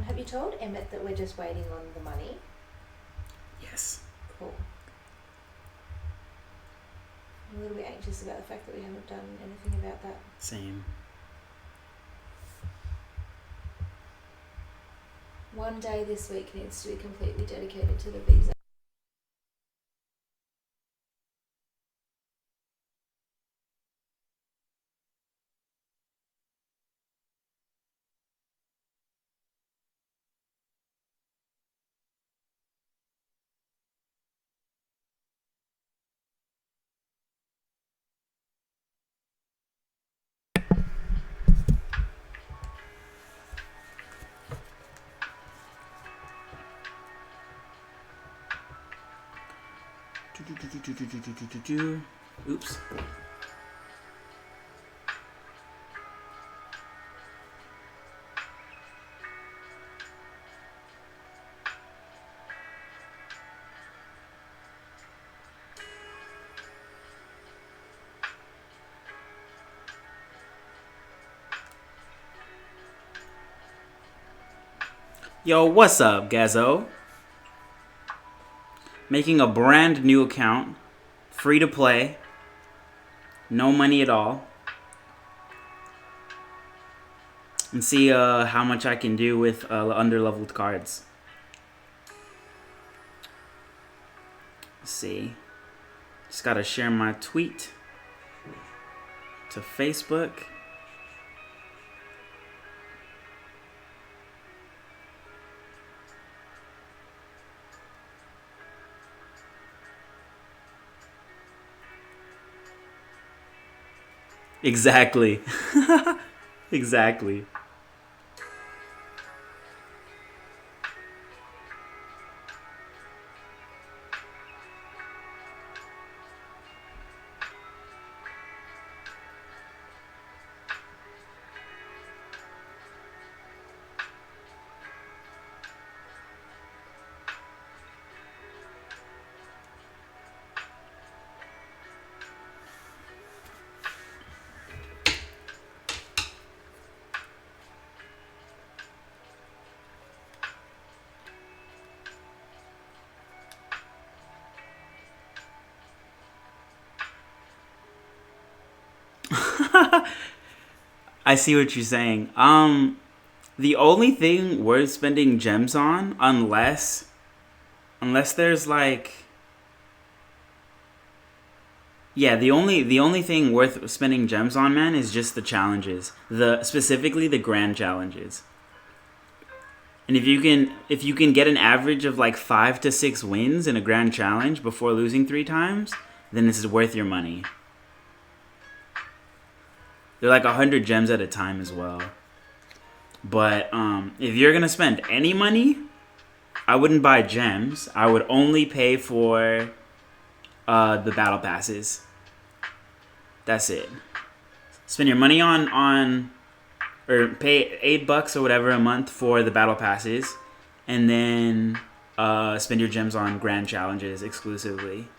Have you told Emmett that we're just waiting on the money? Yes. Cool. I'm a little bit anxious about the fact that we haven't done anything about that. Same. One day this week needs to be completely dedicated to the visa. Oops. Yo, what's up, Gazzo? Making a brand new account, free to play, no money at all, and see how much I can do with under-leveled cards. Let's see. Just gotta share my tweet to Facebook. Exactly. Exactly. I see what you're saying. The only thing worth spending gems on, unless there's like, yeah, the only thing worth spending gems on, man, is just the challenges. Specifically the grand challenges. And if you can get an average of like 5 to 6 wins in a grand challenge before losing 3 times, then this is worth your money. They're like 100 gems at a time as well. But if you're gonna spend any money, I wouldn't buy gems. I would only pay for the battle passes. That's it. Spend your money on or pay $8 or whatever a month for the battle passes, and then spend your gems on grand challenges exclusively.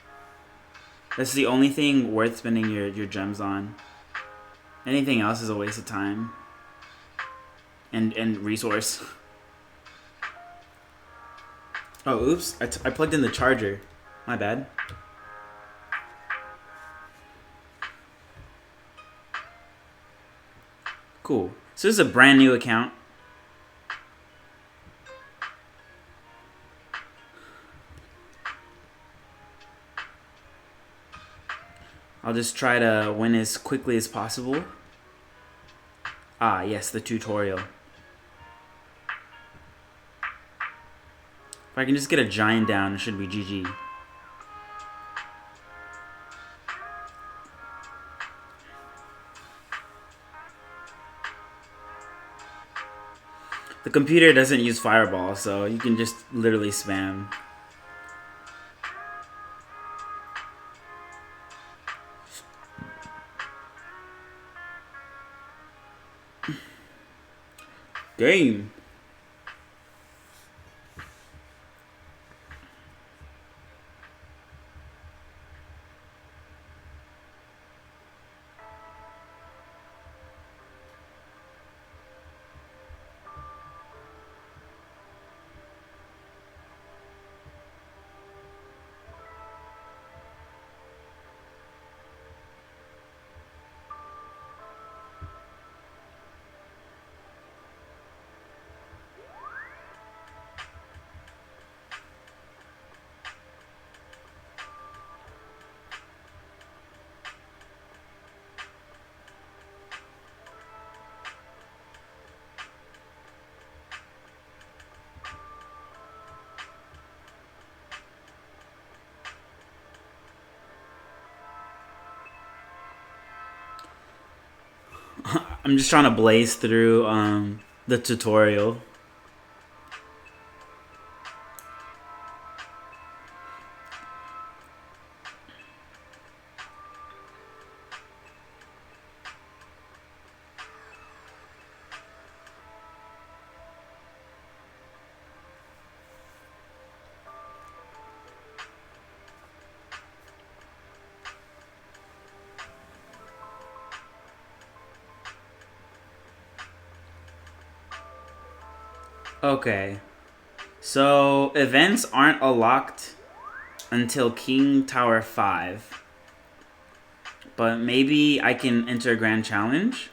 That's the only thing worth spending your gems on. Anything else is a waste of time and resource. Oh, oops! I plugged in the charger. My bad. Cool. So this is a brand new account. I'll just try to win as quickly as possible. Ah, yes, the tutorial. If I can just get a giant down, it should be GG. The computer doesn't use Fireball, so you can just literally spam. Game. I'm just trying to blaze through the tutorial. Okay. So events aren't unlocked until King Tower 5. But maybe I can enter a grand challenge.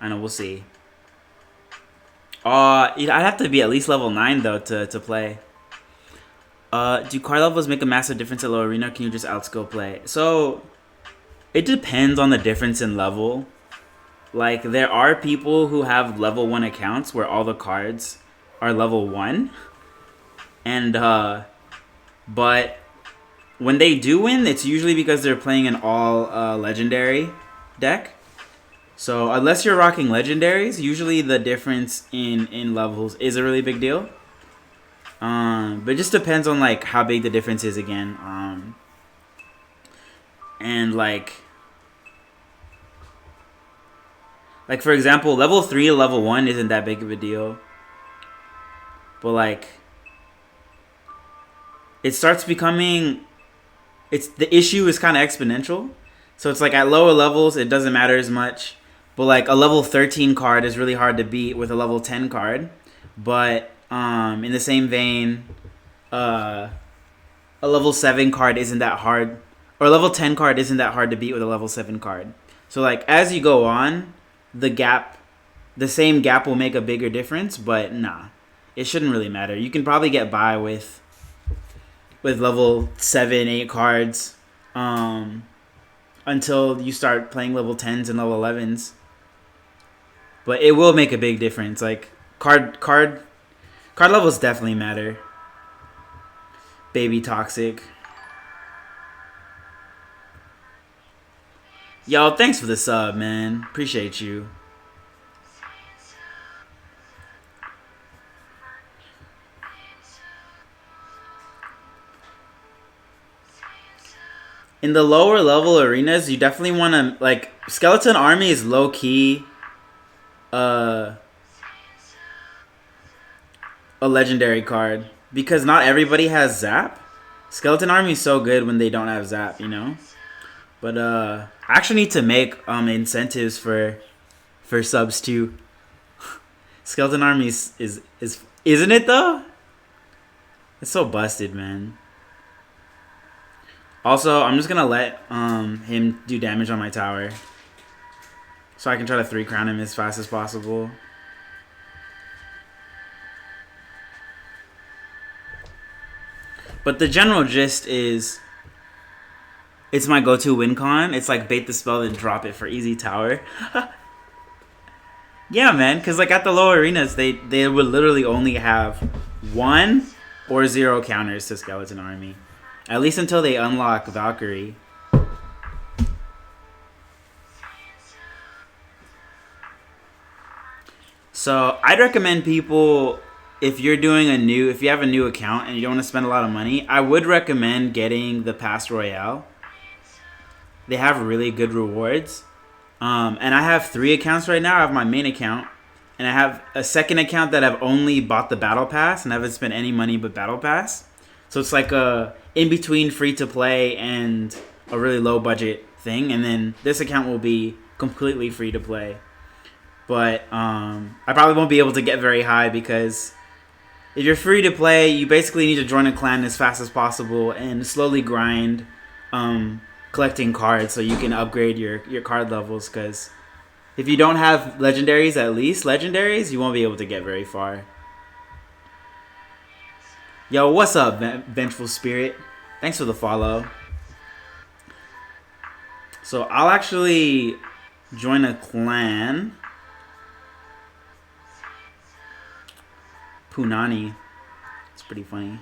I know, we'll see. I'd have to be at least level 9 though to play. Do card levels make a massive difference at low arena? Can you just outskill play? So it depends on the difference in level. Like, there are people who have level 1 accounts where all the cards are level 1. And, but when they do win, it's usually because they're playing an all legendary deck. So, unless you're rocking legendaries, usually the difference in levels is a really big deal. But it just depends on, like, how big the difference is again. And, like, for example, level 3 to level 1 isn't that big of a deal. But, like, it starts becoming... the issue is kind of exponential. So it's like at lower levels, it doesn't matter as much. But, like, a level 13 card is really hard to beat with a level 10 card. But, in the same vein, a level 7 card isn't that hard. Or a level 10 card isn't that hard to beat with a level 7 card. So, like, as you go on, the same gap will make a bigger difference, but nah, it shouldn't really matter. You can probably get by with level 7, 8 cards until you start playing level 10s and level 11s. But it will make a big difference. Like, card levels definitely matter. Baby Toxic. Yo, thanks for the sub, man. Appreciate you. In the lower level arenas, you definitely want to, like, Skeleton Army is low key a legendary card because not everybody has Zap. Skeleton Army is so good when they don't have Zap, you know? But I actually need to make incentives for subs too. Skeleton Army is isn't it though? It's so busted, man. Also, I'm just gonna let him do damage on my tower, so I can try to 3-crown him as fast as possible. But the general gist is, it's my go-to win con. It's like bait the spell and drop it for easy tower. Yeah, man, because like at the lower arenas, they would literally only have 1 or 0 counters to Skeleton Army. At least until they unlock Valkyrie. So I'd recommend people, if you have a new account and you don't want to spend a lot of money, I would recommend getting the Pass Royale. They have really good rewards. And I have 3 accounts right now. I have my main account, and I have a second account that I've only bought the Battle Pass and I haven't spent any money but Battle Pass. So it's like a in-between free-to-play and a really low-budget thing. And then this account will be completely free-to-play. But I probably won't be able to get very high because if you're free-to-play, you basically need to join a clan as fast as possible and slowly grind collecting cards so you can upgrade your card levels. Because if you don't have legendaries, at least legendaries, you won't be able to get very far. Yo, what's up, Vengeful Spirit? Thanks for the follow. So I'll actually join a clan. Punani. It's pretty funny.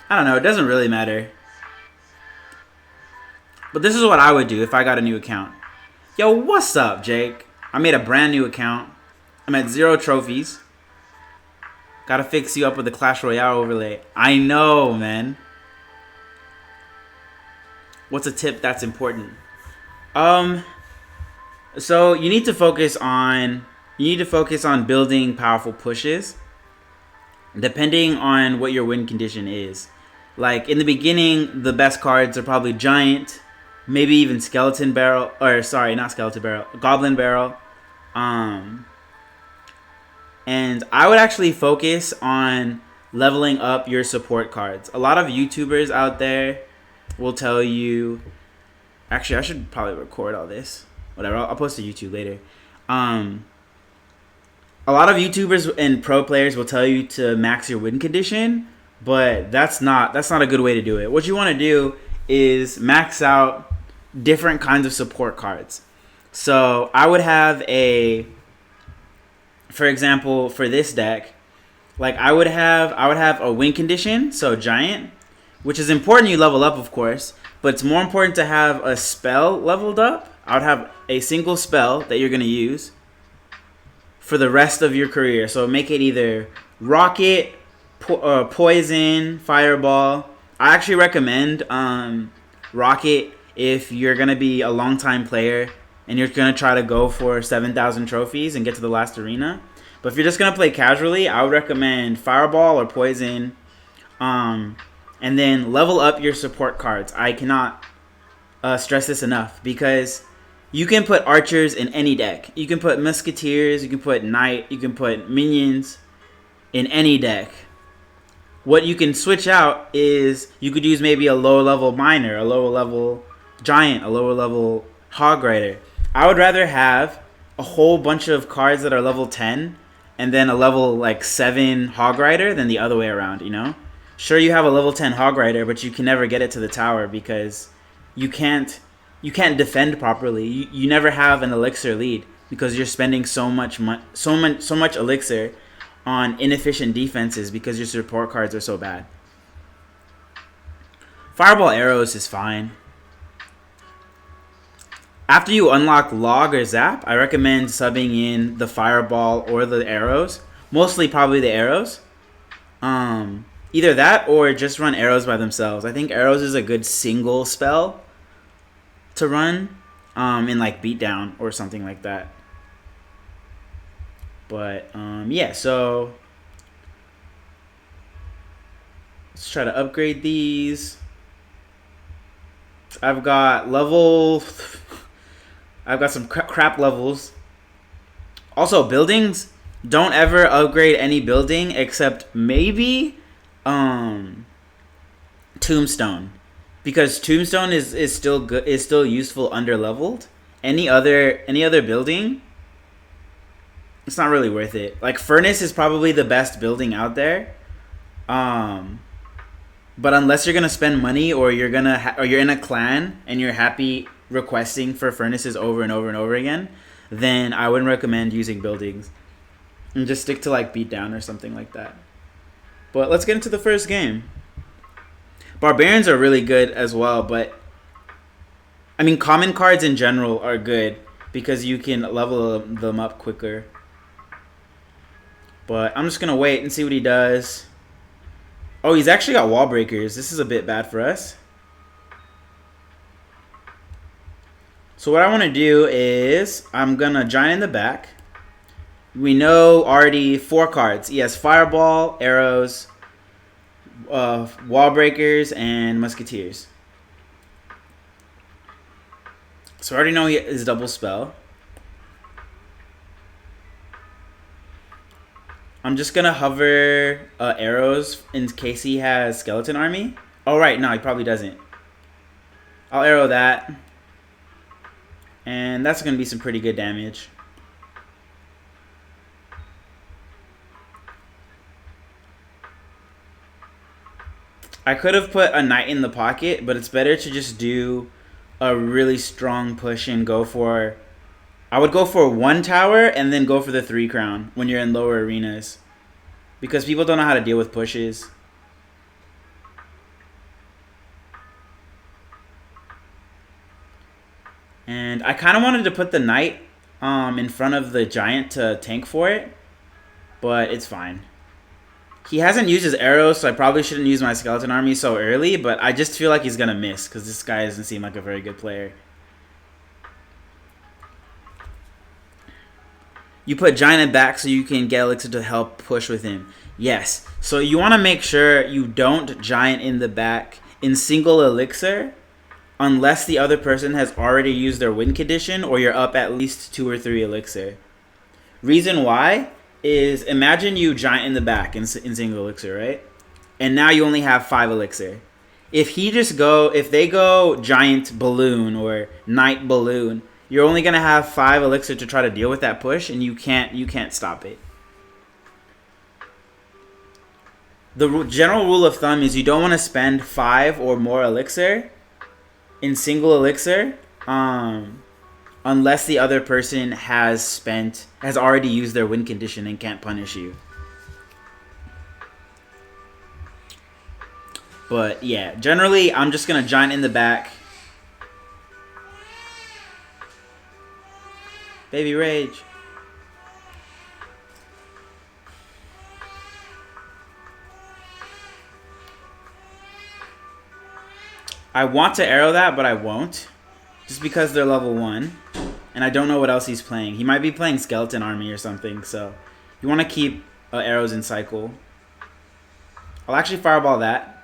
I don't know. It doesn't really matter. But this is what I would do if I got a new account. Yo, what's up, Jake? I made a brand new account. I'm at 0 trophies. Gotta fix you up with the Clash Royale overlay. I know, man. What's a tip that's important? So you need to focus on building powerful pushes, depending on what your win condition is. Like in the beginning, the best cards are probably Giant, maybe even Skeleton Barrel, or sorry, not Skeleton Barrel, Goblin Barrel. And I would actually focus on leveling up your support cards. A lot of YouTubers out there will tell you. Actually, I should probably record all this. Whatever, I'll post to YouTube later. A lot of YouTubers and pro players will tell you to max your win condition, but that's not a good way to do it. What you want to do is max out different kinds of support cards. So I would have for example, for this deck, like I would have a win condition, so Giant, which is important you level up, of course, but it's more important to have a spell leveled up. I would have a single spell that you're going to use for the rest of your career. So make it either Rocket, Poison, Fireball. I actually recommend Rocket if you're going to be a long-time player and you're going to try to go for 7,000 trophies and get to the last arena. But if you're just going to play casually, I would recommend Fireball or Poison. And then level up your support cards. I cannot stress this enough because you can put archers in any deck. You can put musketeers, you can put knight, you can put minions in any deck. What you can switch out is you could use maybe a lower level miner, a lower level giant, a lower level hog rider. I would rather have a whole bunch of cards that are level 10 and then a level like 7 hog rider than the other way around, you know? Sure, you have a level 10 hog rider, but you can never get it to the tower because you can't defend properly. You never have an elixir lead because you're spending so much elixir on inefficient defenses because your support cards are so bad. Fireball arrows is fine. After you unlock log or zap, I recommend subbing in the fireball or the arrows. Mostly probably the arrows. Either that or just run arrows by themselves. I think arrows is a good single spell to run in like beatdown or something like that. But yeah, so let's try to upgrade these. I've got some crap levels. Also, buildings, don't ever upgrade any building except maybe Tombstone, because Tombstone is still good, is still useful under leveled. Any other building, it's not really worth it. Like Furnace is probably the best building out there. But unless you're gonna spend money or you're in a clan and you're happy requesting for furnaces over and over and over again, then I wouldn't recommend using buildings and just stick to like beatdown or something like that. But let's get into the first game. Barbarians are really good as well, but I mean common cards in general are good because you can level them up quicker. But I'm just gonna wait and see what he does. Oh, he's actually got wall breakers. This is a bit bad for us. So what I want to do is I'm gonna giant in the back. We know already 4 cards. He has Fireball, Arrows, Wall Breakers, and Musketeers. So I already know he has double spell. I'm just gonna hover arrows in case he has skeleton army. Oh right, no, he probably doesn't. I'll arrow that. And that's gonna be some pretty good damage. I could have put a knight in the pocket, but it's better to just do a really strong push and go for... I would go for 1 tower and then go for the 3 crown when you're in lower arenas. Because people don't know how to deal with pushes. And I kind of wanted to put the knight in front of the giant to tank for it, but it's fine. He hasn't used his arrows, so I probably shouldn't use my skeleton army so early, but I just feel like he's going to miss because this guy doesn't seem like a very good player. You put giant at back so you can get elixir to help push with him. Yes. So you want to make sure you don't giant in the back in single elixir unless the other person has already used their win condition or you're up at least 2 or 3 elixir. Reason why is imagine you giant in the back in single elixir, right? And now you only have 5 elixir. If they go giant balloon or knight balloon, you're only gonna have 5 elixir to try to deal with that push, and you can't stop it. The general rule of thumb is you don't want to spend 5 or more elixir in single elixir, unless the other person has already used their win condition and can't punish you. But yeah, generally I'm just gonna giant in the back. Baby rage. I want to arrow that, but I won't. Just because they're level 1. And I don't know what else he's playing. He might be playing skeleton army or something, so you want to keep arrows in cycle. I'll actually fireball that.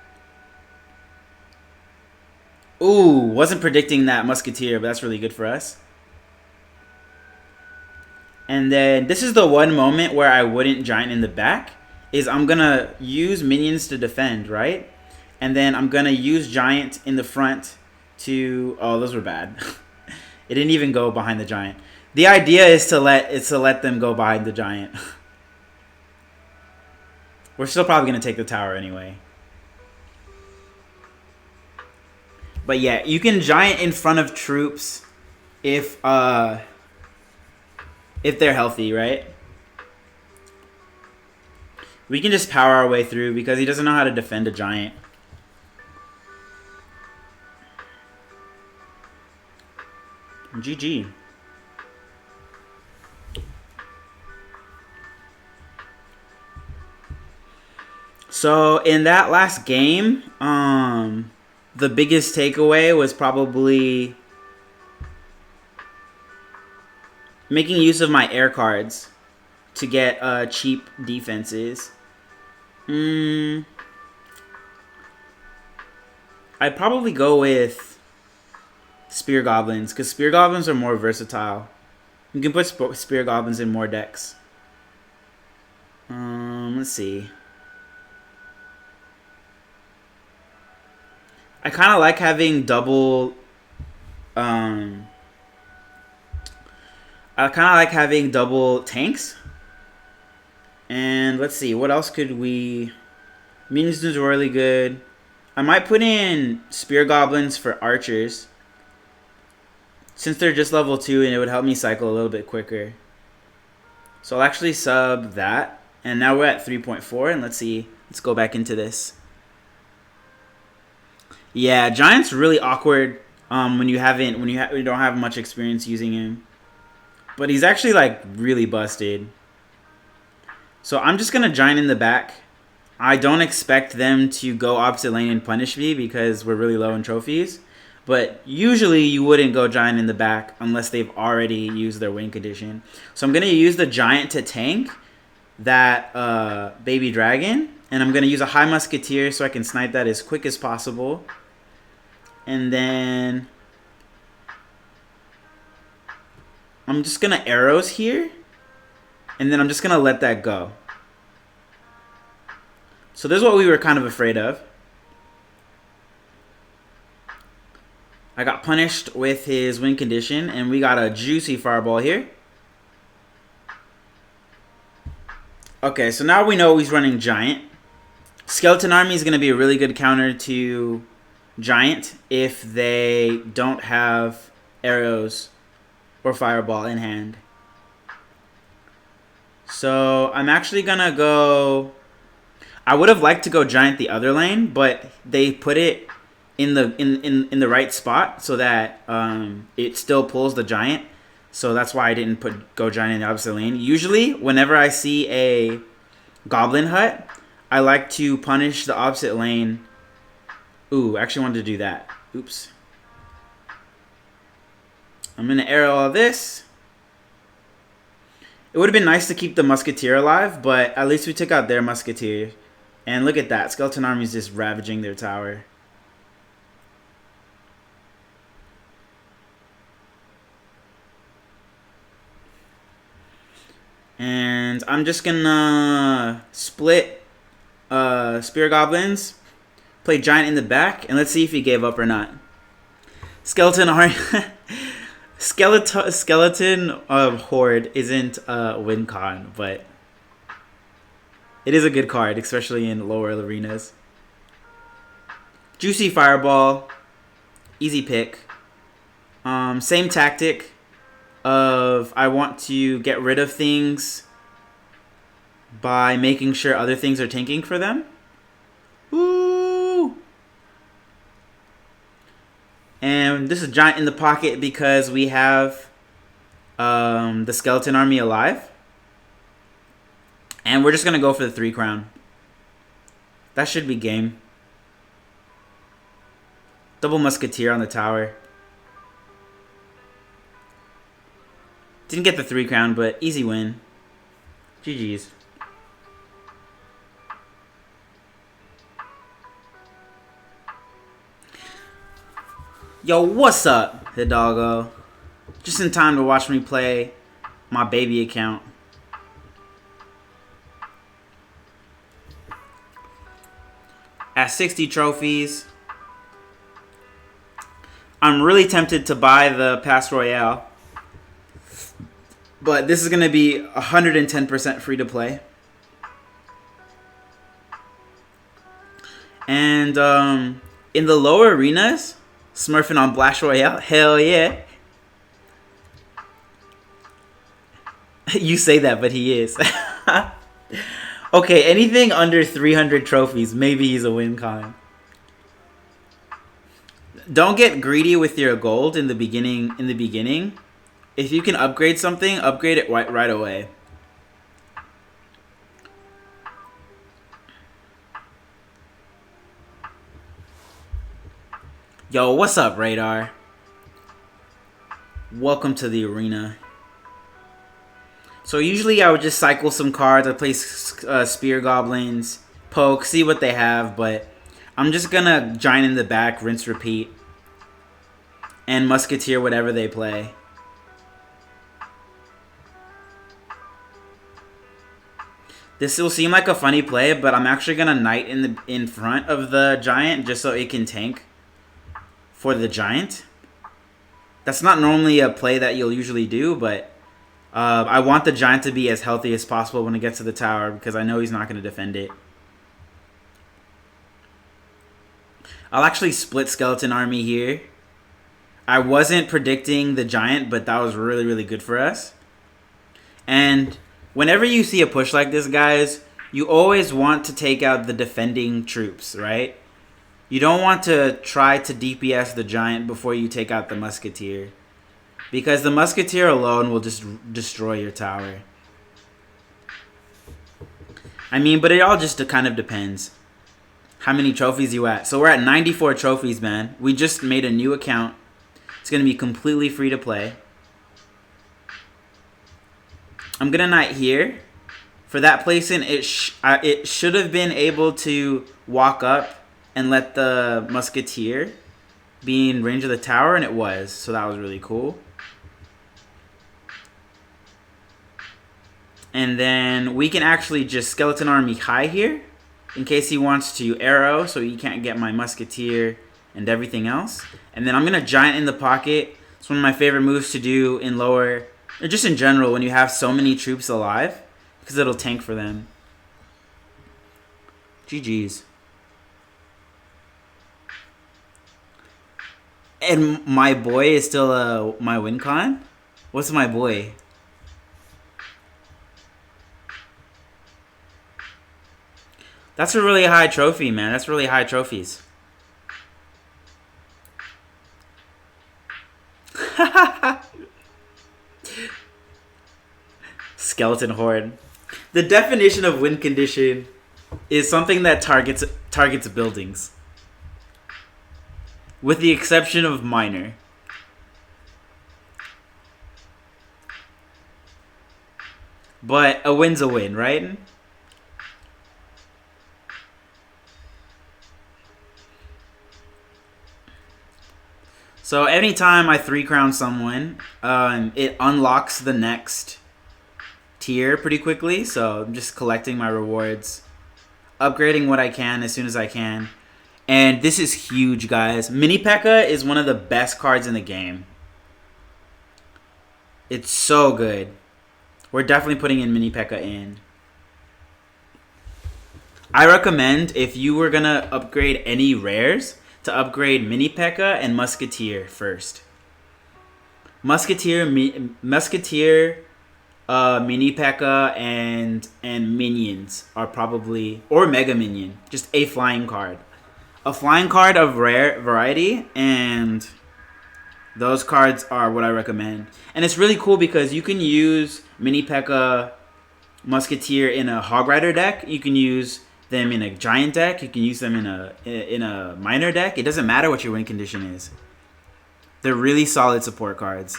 Ooh, wasn't predicting that musketeer, but that's really good for us. And then this is the one moment where I wouldn't giant in the back, is I'm going to use minions to defend, right? And then I'm going to use giant in the front to... Oh, those were bad. It didn't even go behind the giant. The idea is to let them go behind the giant. We're still probably going to take the tower anyway. But yeah, you can giant in front of troops if they're healthy, right? We can just power our way through because he doesn't know how to defend a giant. GG. So in that last game, the biggest takeaway was probably making use of my air cards to get cheap defenses. I'd probably go with Spear Goblins, because Spear Goblins are more versatile. You can put Spear Goblins in more decks. Let's see. I kind of like having double... I kind of like having double tanks. And let's see, what else could we... Minions are really good. I might put in Spear Goblins for archers, since they're just level 2 and it would help me cycle a little bit quicker. So I'll actually sub that. And now we're at 3.4, and let's see. Let's go back into this. Yeah, Giant's really awkward when you don't have much experience using him. But he's actually like really busted. So I'm just gonna Giant in the back. I don't expect them to go opposite lane and punish me because we're really low in trophies. But usually you wouldn't go Giant in the back unless they've already used their win condition. So I'm going to use the Giant to tank that baby dragon. And I'm going to use a high musketeer so I can snipe that as quick as possible. And then I'm just going to arrows here. And then I'm just going to let that go. So this is what we were kind of afraid of. I got punished with his win condition, and we got a juicy fireball here. Okay, so now we know he's running Giant. Skeleton Army is going to be a really good counter to Giant if they don't have arrows or fireball in hand. So I'm actually going to go... I would have liked to go Giant the other lane, but they put it in the right spot so that it still pulls the giant. So that's why I didn't go giant in the opposite lane. Usually, whenever I see a goblin hut, I like to punish the opposite lane. Ooh, I actually wanted to do that. Oops. I'm gonna arrow all this. It would have been nice to keep the musketeer alive, but at least we took out their musketeer. And look at that, skeleton army is just ravaging their tower. And I'm just gonna split spear goblins, play giant in the back, and let's see if he gave up or not. Skeleton army. Skeleton horde isn't a win con, but it is a good card, especially in lower arenas. Juicy fireball, easy pick. Same tactic of I want to get rid of things by making sure other things are tanking for them. Woo! And this is giant in the pocket because we have the skeleton army alive. And we're just going to go for the 3 crown. That should be game. Double musketeer on the tower. Didn't get the 3 crown, but easy win. GG's. Yo, what's up, Hidalgo? Just in time to watch me play my baby account. At 60 trophies. I'm really tempted to buy the Pass Royale. But this is going to be 110% free to play. And in the lower arenas, smurfing on Blash Royale, hell yeah. You say that, but he is. Okay, anything under 300 trophies, maybe he's a win con. Don't get greedy with your gold in the beginning. If you can upgrade something, upgrade it right away. Yo, what's up, Radar? Welcome to the arena. So usually I would just cycle some cards. I play spear goblins, poke, see what they have, but I'm just gonna giant in the back, rinse, repeat, and musketeer whatever they play. This will seem like a funny play, but I'm actually gonna knight in front of the giant just so it can tank for the giant. That's not normally a play that you'll usually do, but I want the giant to be as healthy as possible when it gets to the tower because I know he's not going to defend it. I'll actually split skeleton army here. I wasn't predicting the giant, but that was really, really good for us. And whenever you see a push like this, guys, you always want to take out the defending troops, right? You don't want to try to DPS the giant before you take out the musketeer. Because the musketeer alone will just destroy your tower. I mean, but it all just kind of depends. How many trophies you at? So we're at 94 trophies, man. We just made a new account. It's going to be completely free to play. I'm going to knight here. For that placement, it should have been able to walk up and let the musketeer be in range of the tower, and it was. So that was really cool. And then we can actually just skeleton army high here in case he wants to arrow so he can't get my musketeer and everything else. And then I'm going to giant in the pocket. It's one of my favorite moves to do in lower, or just in general when you have so many troops alive because it'll tank for them. GG's. And my boy is still my win con? What's my boy? That's a really high trophy, man. That's really high trophies. Skeleton horde. The definition of win condition is something that targets buildings, with the exception of minor. But a win's a win, right? So anytime I 3-crown someone, it unlocks the next tier pretty quickly. So I'm just collecting my rewards, upgrading what I can as soon as I can. And this is huge, guys. Mini P.E.K.K.A. is one of the best cards in the game. It's so good. We're definitely putting in Mini P.E.K.K.A. in. I recommend, if you were going to upgrade any rares, to upgrade Mini P.E.K.K.A. and Musketeer first. Musketeer, Mini P.E.K.K.A. and Minions are probably, or Mega Minion, just a flying card. A flying card of rare variety, and those cards are what I recommend. And it's really cool because you can use Mini P.E.K.K.A. Musketeer in a Hog Rider deck. You can use them in a giant deck. You can use them in a minor deck. It doesn't matter what your win condition is. They're really solid support cards.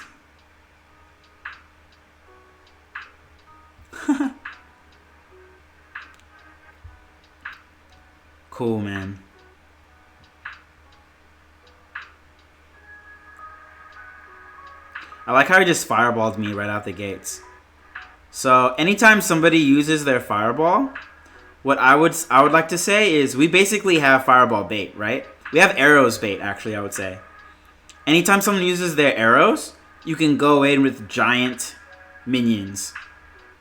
Cool, man. I like how he just fireballed me right out the gates. So anytime somebody uses their fireball, what I would like to say is we basically have fireball bait, right? We have arrows bait, actually, I would say. Anytime someone uses their arrows, you can go in with giant minions.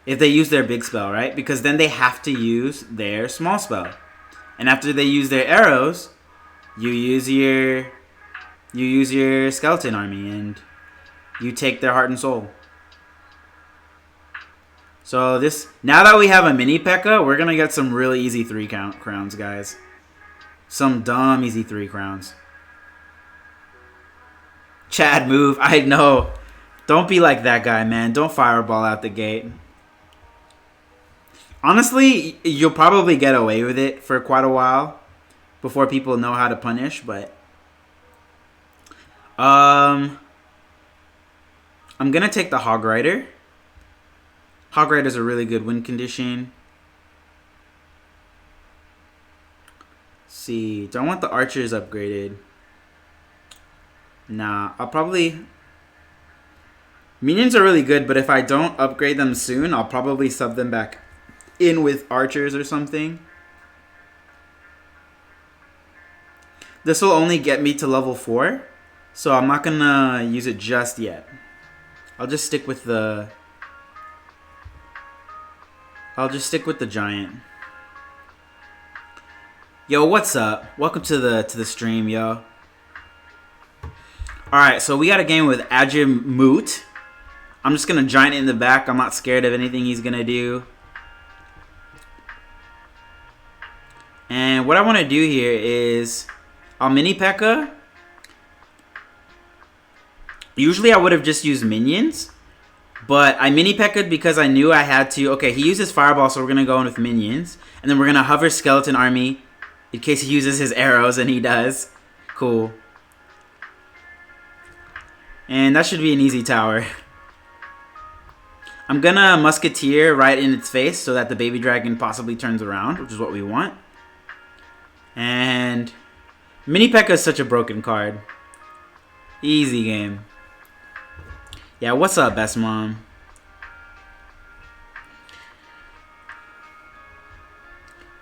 If they use their big spell, right? Because then they have to use their small spell. And after they use their arrows, you use your skeleton army and you take their heart and soul. So now that we have a Mini P.E.K.K.A., we're gonna get some really easy 3-crowns, guys. Some dumb easy 3-crowns. Chad, move. I know. Don't be like that guy, man. Don't fireball out the gate. Honestly, you'll probably get away with it for quite a while before people know how to punish, but I'm gonna take the Hog Rider. Hog Rider's a really good win condition. Let's see, do I want the archers upgraded? Nah, I'll probably... Minions are really good, but if I don't upgrade them soon, I'll probably sub them back in with archers or something. This will only get me to level 4, so I'm not gonna use it just yet. I'll just stick with the giant. Yo, what's up? Welcome to the stream, yo. Alright, so we got a game with Ajim Moot. I'm just gonna giant it in the back. I'm not scared of anything he's gonna do. And what I want to do here is I'll Mini P.E.K.K.A. Usually I would have just used minions, but I Mini P.E.K.Ka'd because I knew I had to. Okay, he uses fireball, so we're gonna go in with minions, and then we're gonna hover skeleton army in case he uses his arrows, and he does. Cool. And that should be an easy tower. I'm gonna musketeer right in its face so that the baby dragon possibly turns around, which is what we want. And Mini P.E.K.K.A. is such a broken card. Easy game. Yeah, what's up, best mom?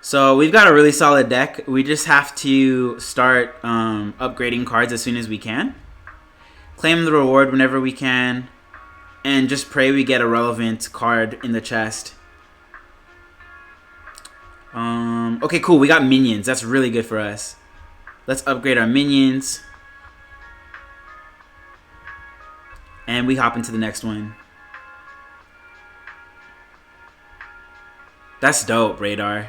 So we've got a really solid deck. We just have to start upgrading cards as soon as we can. Claim the reward whenever we can. And just pray we get a relevant card in the chest. Okay, cool. We got minions. That's really good for us. Let's upgrade our minions. And we hop into the next one. That's dope, Radar.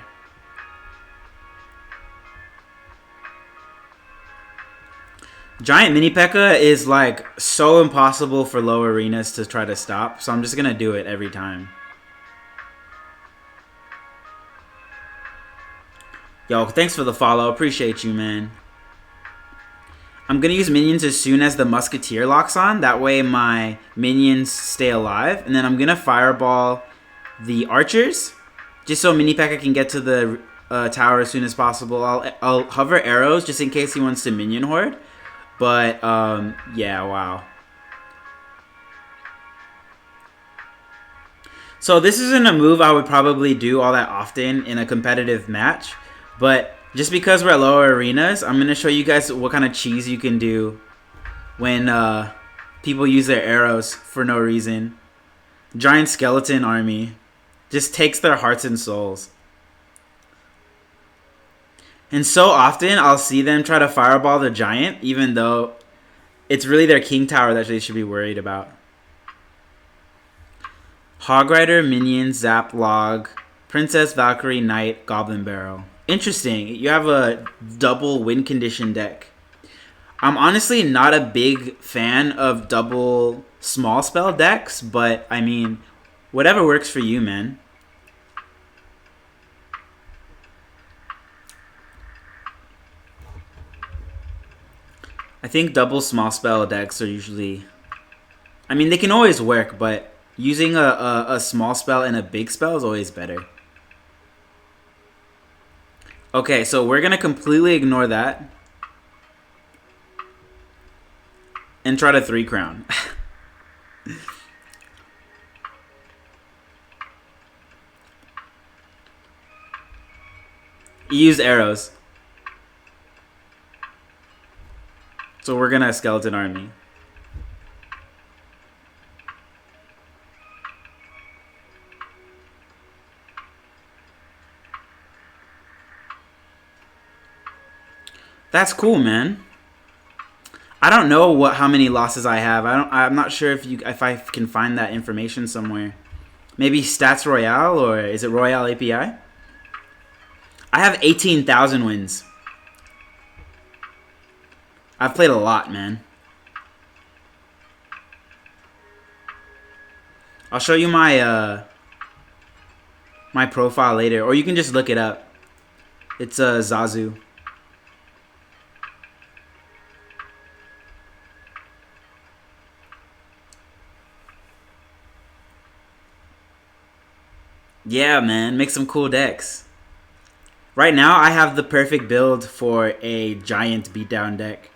Giant Mini P.E.K.K.A. is like so impossible for low arenas to try to stop, so I'm just gonna do it every time. Yo, thanks for the follow. Appreciate you, man. I'm gonna use minions as soon as the Musketeer locks on. That way my minions stay alive. And then I'm gonna fireball the archers, just so Mini P.E.K.K.A. can get to the tower as soon as possible. I'll hover arrows just in case he wants to minion horde. But, yeah, wow. So this isn't a move I would probably do all that often in a competitive match. But just because we're at lower arenas, I'm going to show you guys what kind of cheese you can do when people use their arrows for no reason. Giant skeleton army just takes their hearts and souls. And so often I'll see them try to fireball the giant, even though it's really their king tower that they should be worried about. Hog Rider, Minion, Zap, Log, Princess, Valkyrie, Knight, Goblin Barrel. Interesting. You have a double win condition deck. I'm honestly not a big fan of double small spell decks, but I mean, whatever works for you, man. I think double small spell decks are usually... I mean, they can always work, but using a small spell and a big spell is always better. Okay, so we're going to completely ignore that. And try to 3-crown. Use arrows. So we're going to skeleton army. That's cool, man. I don't know how many losses I have. I'm not sure if I can find that information somewhere. Maybe Stats Royale, or is it Royale API? I have 18,000 wins. I've played a lot, man. I'll show you my my profile later, or you can just look it up. It's Zazu. Yeah, man, make some cool decks. Right now, I have the perfect build for a giant beatdown deck.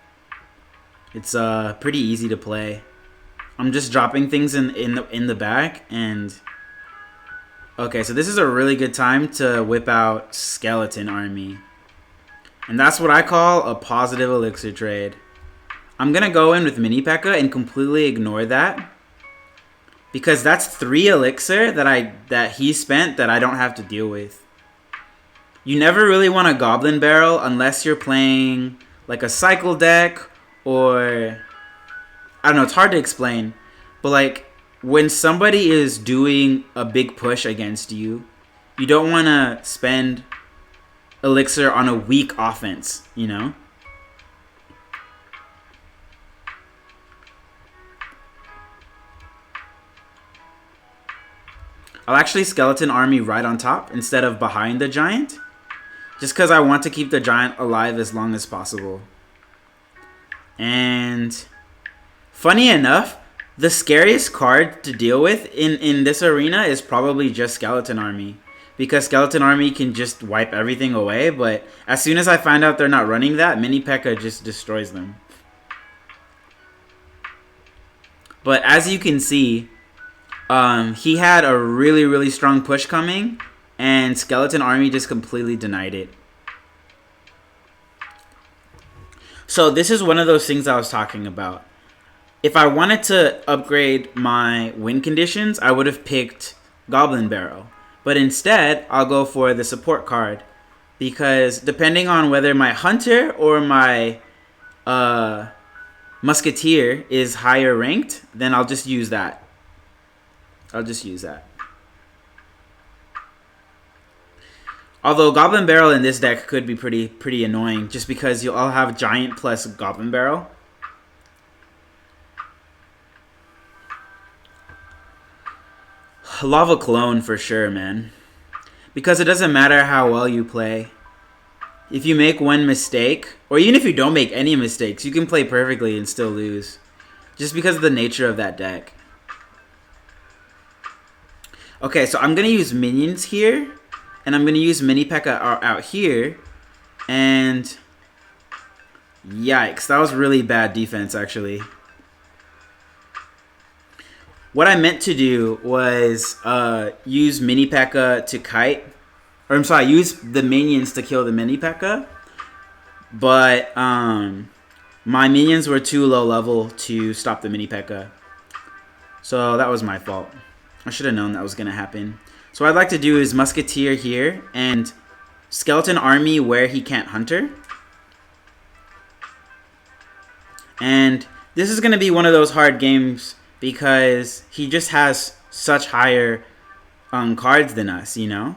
It's pretty easy to play. I'm just dropping things in the back, and okay, so this is a really good time to whip out Skeleton Army, and that's what I call a positive elixir trade. I'm gonna go in with Mini P.E.K.K.A. and completely ignore that, because that's 3 elixir that he spent that I don't have to deal with. You never really want a Goblin Barrel unless you're playing like a cycle deck, or I don't know, it's hard to explain, but like when somebody is doing a big push against you, you don't want to spend elixir on a weak offense, you know? I'll actually skeleton army right on top instead of behind the giant, just because I want to keep the giant alive as long as possible. And funny enough, the scariest card to deal with in this arena is probably just Skeleton Army, because Skeleton Army can just wipe everything away, but as soon as I find out they're not running that, Mini P.E.K.K.A. just destroys them. But as you can see, he had a really strong push coming, and Skeleton Army just completely denied it. So this is one of those things I was talking about. If I wanted to upgrade my win conditions, I would have picked Goblin Barrel. But instead, I'll go for the support card, because depending on whether my Hunter or my Musketeer is higher ranked, then I'll just use that. Although Goblin Barrel in this deck could be pretty annoying, just because I'll have Giant plus Goblin Barrel. Lava Clone for sure, man. Because it doesn't matter how well you play. If you make one mistake, or even if you don't make any mistakes, you can play perfectly and still lose. Just because of the nature of that deck. Okay, so I'm going to use minions here. And I'm going to use Mini P.E.K.K.A out here. And yikes, that was really bad defense, actually. What I meant to do was use Mini P.E.K.K.A to kite. Or I'm sorry, use the minions to kill the Mini P.E.K.K.A. But my minions were too low level to stop the Mini P.E.K.K.A. So that was my fault. I should have known that was going to happen. So what I'd like to do is Musketeer here and Skeleton Army where he can't Hunter. And this is going to be one of those hard games because he just has such higher cards than us, you know?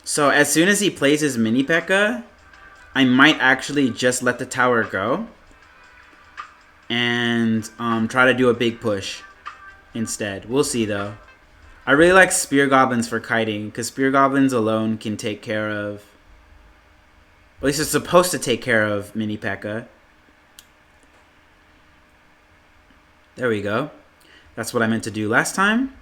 So as soon as he plays his Mini P.E.K.K.A, I might actually just let the tower go and try to do a big push instead. We'll see though. I really like Spear Goblins for kiting because Spear Goblins alone can take care of, at least it's supposed to take care of Mini P.E.K.K.A. There we go. That's what I meant to do last time.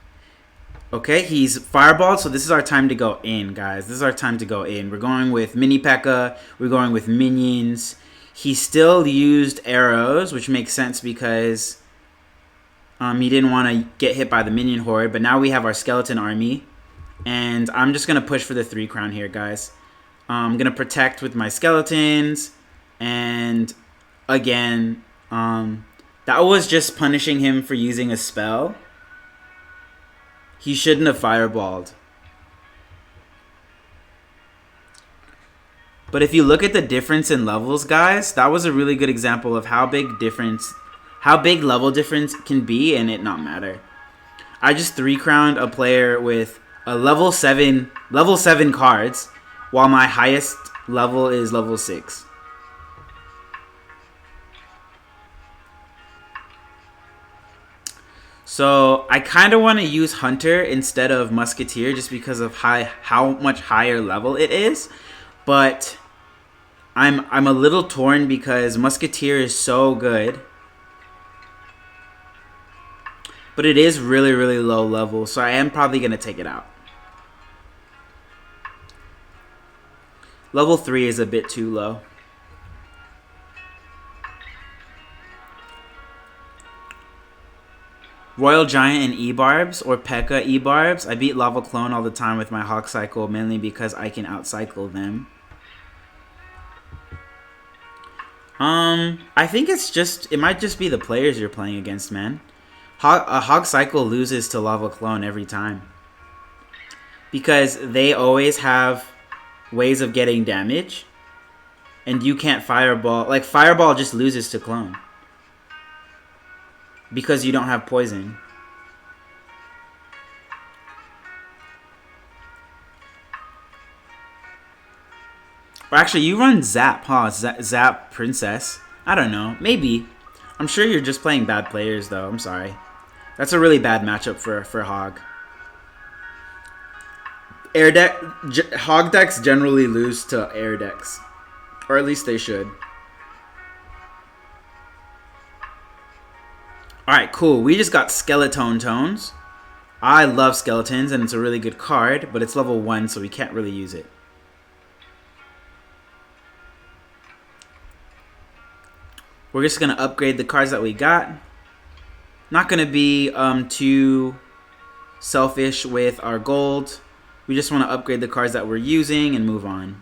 Okay, he's fireballed, so this is our time to go in, guys. This is our time to go in. We're going with Mini P.E.K.K.A. We're going with minions. He still used arrows, which makes sense because he didn't want to get hit by the minion horde. But now we have our skeleton army. And I'm just going to push for the 3 crown here, guys. I'm going to protect with my skeletons. And again, that was just punishing him for using a spell. He shouldn't have fireballed. But if you look at the difference in levels, guys, that was a really good example of how big level difference can be and it not matter. I just 3-crowned a player with a level 7 cards, while my highest level is level 6. So I kind of want to use Hunter instead of Musketeer just because of how much higher level it is. But I'm a little torn because Musketeer is so good. But it is really, really low level, so I am probably going to take it out. Level 3 is a bit too low. Royal Giant and E-Barbs, or P.E.K.K.A E-Barbs. I beat Lava Clone all the time with my Hawk Cycle, mainly because I can outcycle them. I think it might just be the players you're playing against, man. A Hawk Cycle loses to Lava Clone every time. Because they always have ways of getting damage. And you can't Fireball. Like, Fireball just loses to Clone. Because you don't have poison. Or actually, you run Zap, huh? Zap Princess. I don't know. Maybe. I'm sure you're just playing bad players, though. I'm sorry. That's a really bad matchup for Hog. Hog decks generally lose to air decks. Or at least they should. Alright, cool. We just got Skeleton Tones. I love skeletons, and it's a really good card, but it's level 1, so we can't really use it. We're just going to upgrade the cards that we got. Not going to be too selfish with our gold. We just want to upgrade the cards that we're using and move on.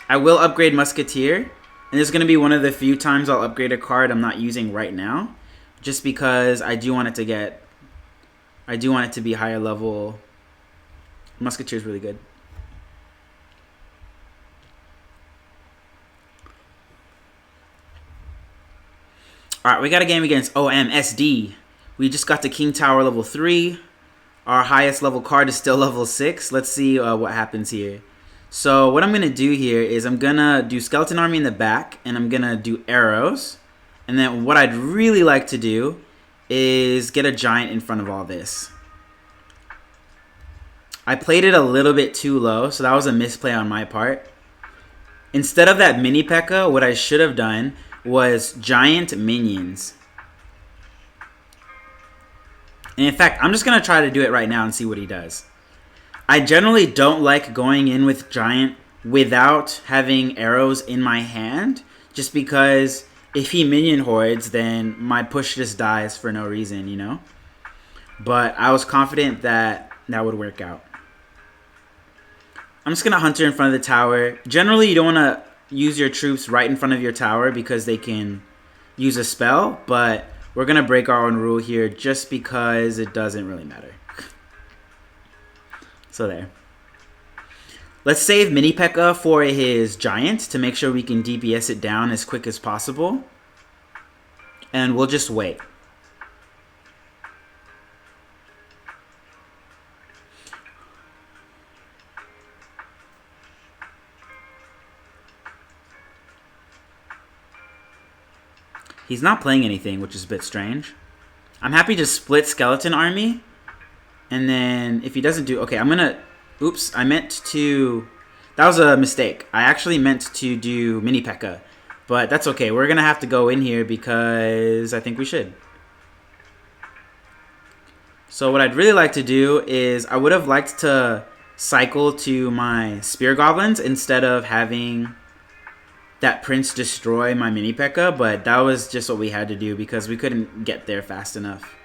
I will upgrade Musketeer, and this is going to be one of the few times I'll upgrade a card I'm not using right now. Just because I do want it to be higher level. Musketeer is really good. Alright, we got a game against OMSD. We just got to King Tower level 3. Our highest level card is still level 6. Let's see what happens here. So what I'm going to do here is I'm going to do Skeleton Army in the back. And I'm going to do arrows. And then what I'd really like to do is get a giant in front of all this. I played it a little bit too low, so that was a misplay on my part. Instead of that mini P.E.K.K.A, what I should have done was giant minions. And in fact, I'm just going to try to do it right now and see what he does. I generally don't like going in with giant without having arrows in my hand, just because if he minion hordes, then my push just dies for no reason, you know? But I was confident that that would work out. I'm just going to Hunter in front of the tower. Generally, you don't want to use your troops right in front of your tower because they can use a spell, but we're going to break our own rule here just because it doesn't really matter. So there. Let's save mini P.E.K.K.A for his giant to make sure we can DPS it down as quick as possible. And we'll just wait. He's not playing anything, which is a bit strange. I'm happy to split skeleton army. And then if he doesn't do... Okay, I'm going to... Oops, I meant to... That was a mistake. I actually meant to do mini P.E.K.K.A. But that's okay. We're going to have to go in here because I think we should. So what I'd really like to do is... I would have liked to cycle to my spear goblins instead of having that prince destroy my mini P.E.K.K.A. But that was just what we had to do because we couldn't get there fast enough.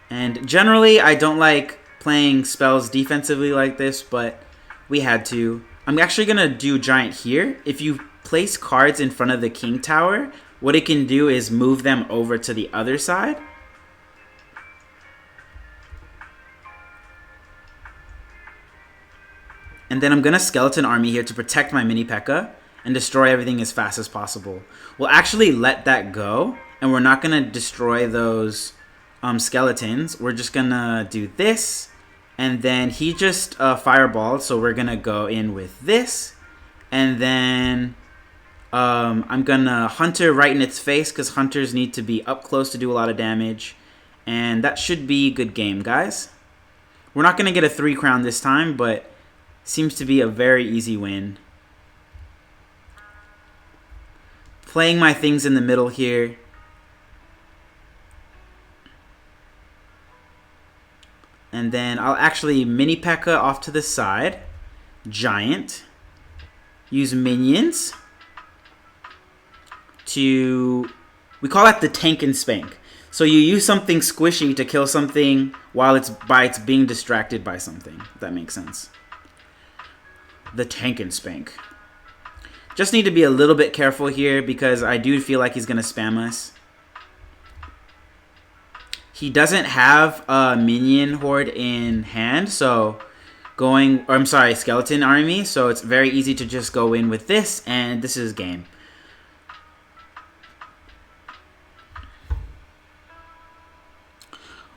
And generally, I don't like playing spells defensively like this, but we had to. I'm actually going to do giant here. If you place cards in front of the king tower, what it can do is move them over to the other side. And then I'm going to skeleton army here to protect my mini P.E.K.K.A and destroy everything as fast as possible. We'll actually let that go, and we're not going to destroy those skeletons. We're just gonna do this, and then he just fireballed, so we're gonna go in with this, and then I'm gonna Hunter right in its face because hunters need to be up close to do a lot of damage, and that should be a good game, guys. We're not gonna get a 3 crown this time, but seems to be a very easy win. Playing my things in the middle here. And then I'll actually mini P.E.K.K.A off to the side. Giant. Use minions to... We call that the tank and spank. So you use something squishy to kill something while it's being distracted by something. If that makes sense. The tank and spank. Just need to be a little bit careful here because I do feel like he's going to spam us. He doesn't have a minion horde in hand, so skeleton army, so it's very easy to just go in with this, and this is game.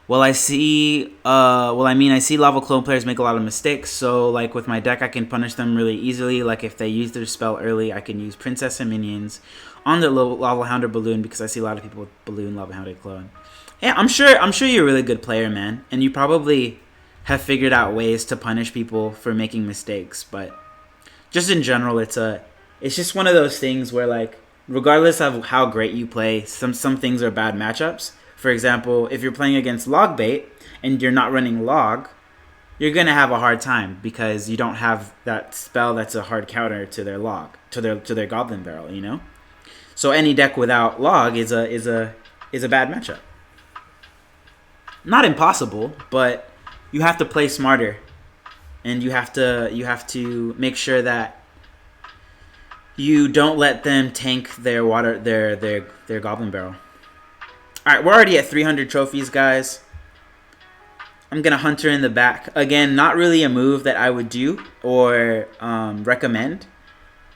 Well, I see Lava Clone players make a lot of mistakes, so like with my deck, I can punish them really easily. Like if they use their spell early, I can use Princess and Minions on the Lava Hound or Balloon because I see a lot of people with Balloon, Lava Hound, and Clone. Yeah, I'm sure you're a really good player, man, and you probably have figured out ways to punish people for making mistakes. But just in general, it's just one of those things where like regardless of how great you play, some things are bad matchups. For example, if you're playing against Log Bait and you're not running Log, you're gonna have a hard time because you don't have that spell that's a hard counter to their Log, to their Goblin Barrel, you know. So any deck without Log is a bad matchup. Not impossible, but you have to play smarter, and you have to make sure that you don't let them tank their Goblin Barrel. All right, we're already at 300 trophies, guys. I'm gonna Hunter in the back again. Not really a move that I would do or recommend,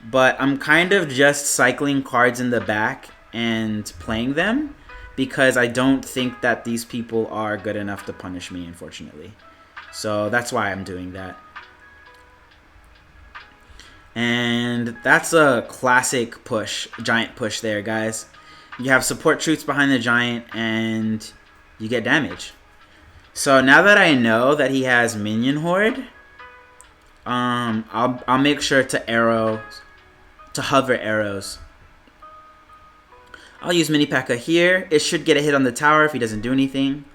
but I'm kind of just cycling cards in the back and playing them. Because I don't think that these people are good enough to punish me, unfortunately. So that's why I'm doing that. And that's a classic push, giant push there, guys. You have support troops behind the giant, and you get damage. So now that I know that he has minion horde, I'll make sure to hover arrows. I'll use Mini P.E.K.K.A here. It should get a hit on the tower if he doesn't do anything.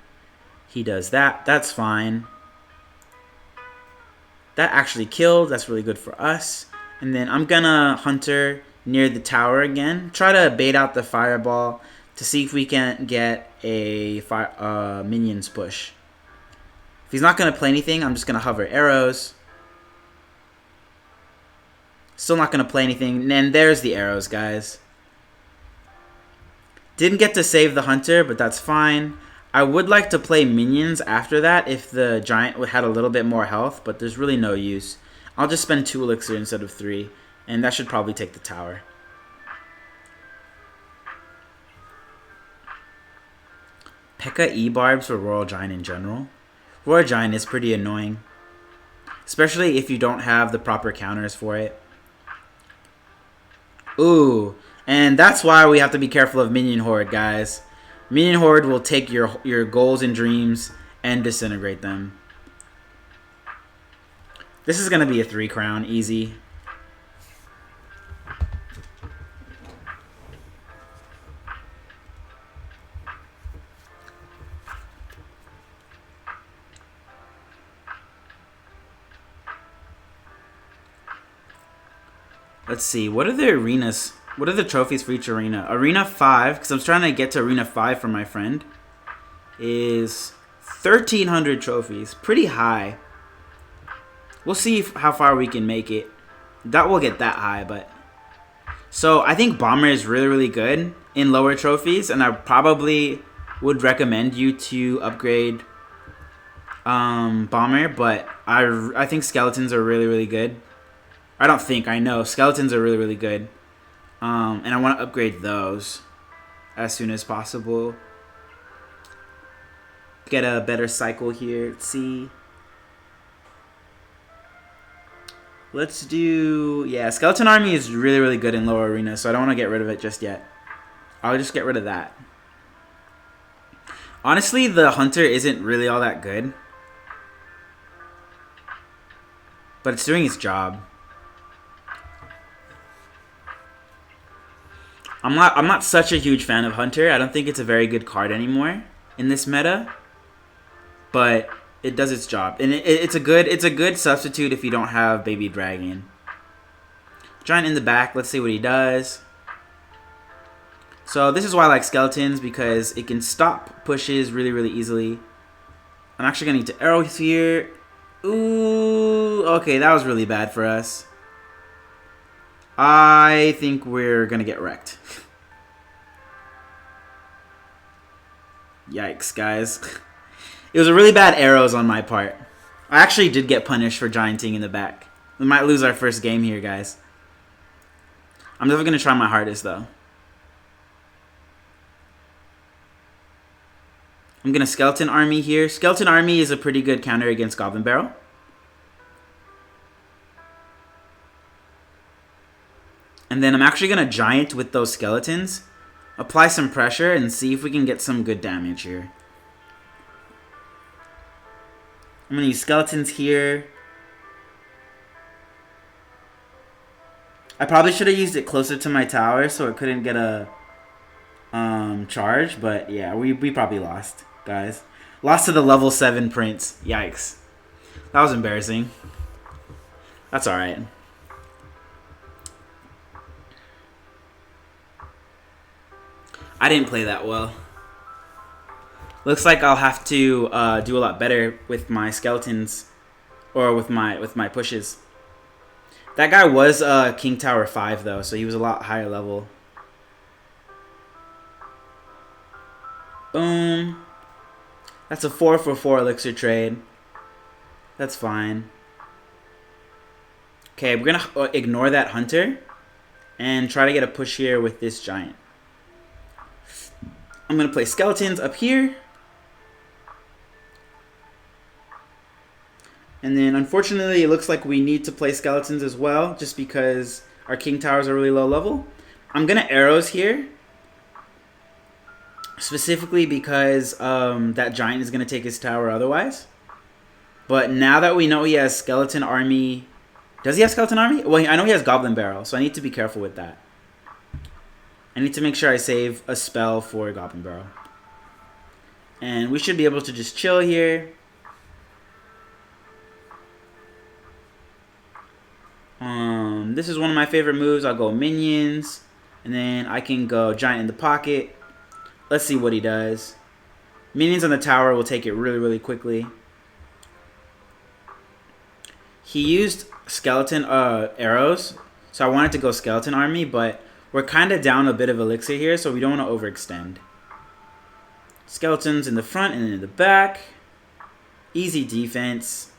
He does that. That's fine. That actually killed. That's really good for us. And then I'm gonna Hunter near the tower again. Try to bait out the fireball to see if we can get a minions push. If he's not gonna play anything, I'm just gonna hover arrows. Still not gonna play anything. And there's the arrows, guys. Didn't get to save the Hunter, but that's fine. I would like to play minions after that if the giant had a little bit more health, but there's really no use. I'll just spend 2 elixir instead of 3, and that should probably take the tower. P.E.K.K.A E-barbs for Royal Giant in general. Royal Giant is pretty annoying, especially if you don't have the proper counters for it. Ooh, and that's why we have to be careful of Minion Horde, guys. Minion Horde will take your goals and dreams and disintegrate them. This is going to be a 3 crown, easy. Let's see, what are the arenas? What are the trophies for each arena? Arena 5, because I'm trying to get to Arena 5 for my friend, is 1,300 trophies. Pretty high. We'll see how far we can make it. That will get that high, but... So, I think Bomber is really, really good in lower trophies, and I probably would recommend you to upgrade Bomber, but I think Skeletons are really, really good. I don't think, I know. Skeletons are really, really good. And I want to upgrade those as soon as possible. Get a better cycle here. Let's see. Let's do... Yeah, Skeleton Army is really, really good in lower arenas, so I don't want to get rid of it just yet. I'll just get rid of that. Honestly, the Hunter isn't really all that good. But it's doing its job. I'm not such a huge fan of Hunter. I don't think it's a very good card anymore in this meta. But it does its job. And it's a good substitute if you don't have Baby Dragon. Giant in the back, let's see what he does. So this is why I like Skeletons, because it can stop pushes really, really easily. I'm actually gonna need to arrow here. Ooh, okay, that was really bad for us. I think we're gonna get wrecked. Yikes, guys. It was a really bad arrows on my part. I actually did get punished for gianting in the back. We might lose our first game here, guys. I'm definitely gonna try my hardest, though. I'm gonna Skeleton Army here. Skeleton Army is a pretty good counter against Goblin Barrel. And then I'm actually going to Giant with those Skeletons. Apply some pressure and see if we can get some good damage here. I'm going to use Skeletons here. I probably should have used it closer to my tower so it couldn't get a charge. But yeah, we probably lost, guys. Lost to the level 7 Prince. Yikes. That was embarrassing. That's alright. I didn't play that well. Looks like I'll have to do a lot better with my Skeletons, or with my pushes. That guy was King Tower 5 though, so he was a lot higher level. Boom. That's a 4 for 4 elixir trade. That's fine. Okay, we're gonna ignore that Hunter and try to get a push here with this Giant. I'm going to play Skeletons up here. And then, unfortunately, it looks like we need to play Skeletons as well, just because our King Towers are really low level. I'm going to arrows here. specifically because that giant is going to take his tower otherwise. But now that we know he has skeleton army... Does he have skeleton army? Well, I know he has goblin barrel, so I need to be careful with that. I need to make sure I save a spell for goblin barrel. And we should be able to just chill here. This is one of my favorite moves. I'll go minions. And then I can go giant in the pocket. Let's see what he does. Minions on the tower will take it really, really quickly. He used skeleton arrows. So I wanted to go skeleton army, but we're kind of down a bit of elixir here, so we don't want to overextend. Skeletons in the front and in the back. Easy defense.